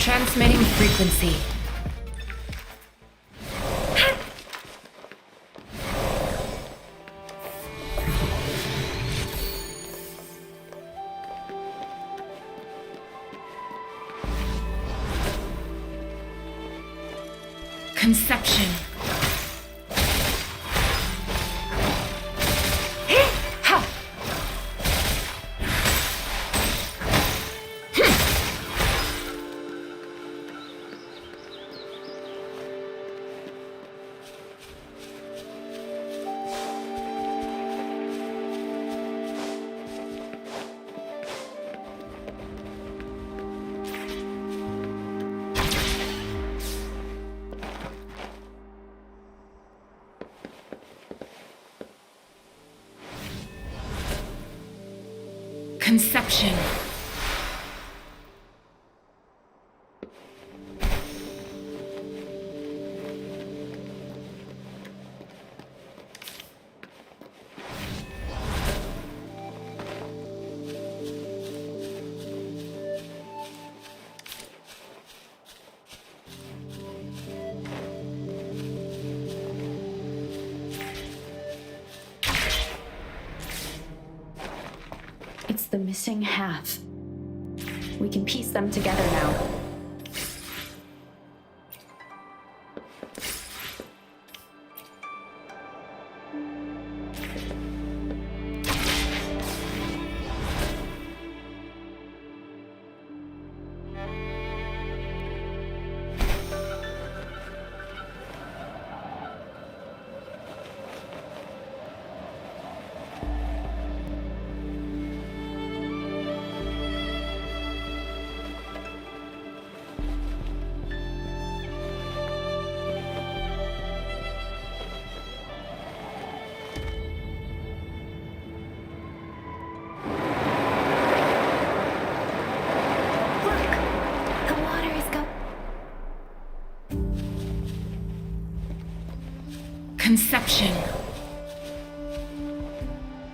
Transmitting frequency. Conception. Conception. It's the missing half. We can piece them together now. Conception.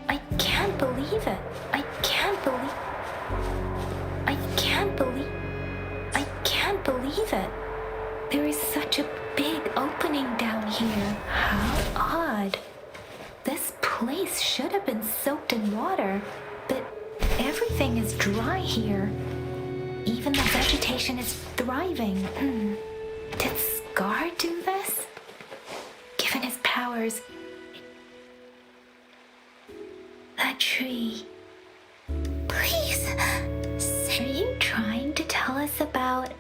I can't believe it. I can't believe it. There is such a big opening down here. How odd. This place should have been soaked in water, but everything is dry here. Even the vegetation is thriving. Did Scar do this? Given his powers, that tree. Please, are you trying to tell us about...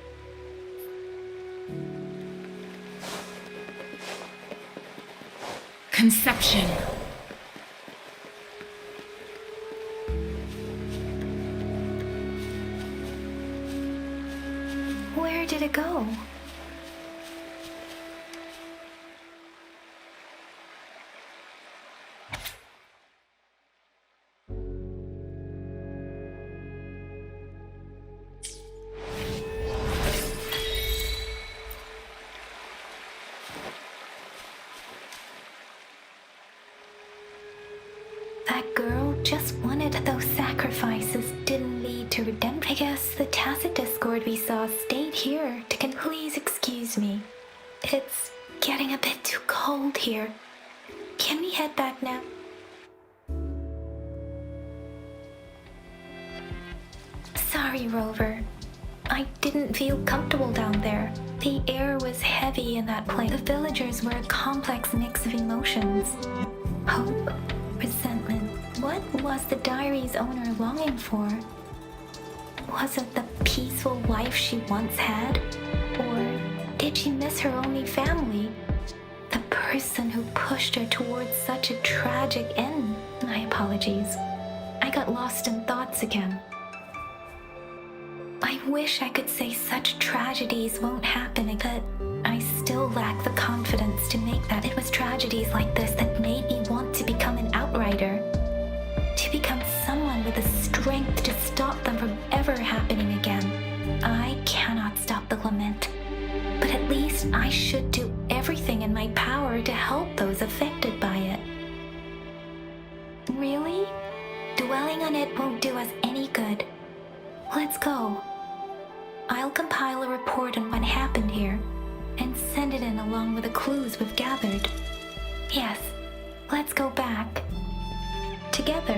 Conception. Where did it go? That girl just wanted those sacrifices, didn't lead to redemption. I guess the tacit discord we saw stayed here to please excuse me. It's getting a bit too cold here. Can we head back now? Sorry, Rover. I didn't feel comfortable down there. The air was heavy in that place. The villagers were a complex mix of emotions. Hope, resentment. What was the diary's owner longing for? Was it the peaceful life she once had? Or did she miss her only family? The person who pushed her towards such a tragic end? My apologies. I got lost in thoughts again. I wish I could say such tragedies won't happen, but I still lack the confidence to make that. It was tragedies like this that made me want to become an outrider. To become someone with the strength to stop them from ever happening again. I cannot stop the lament, but at least I should do everything in my power to help those affected by it. Really? Dwelling on it won't do us any good. Let's go. I'll compile a report on what happened here and send it in along with the clues we've gathered. Yes, let's go back. Together.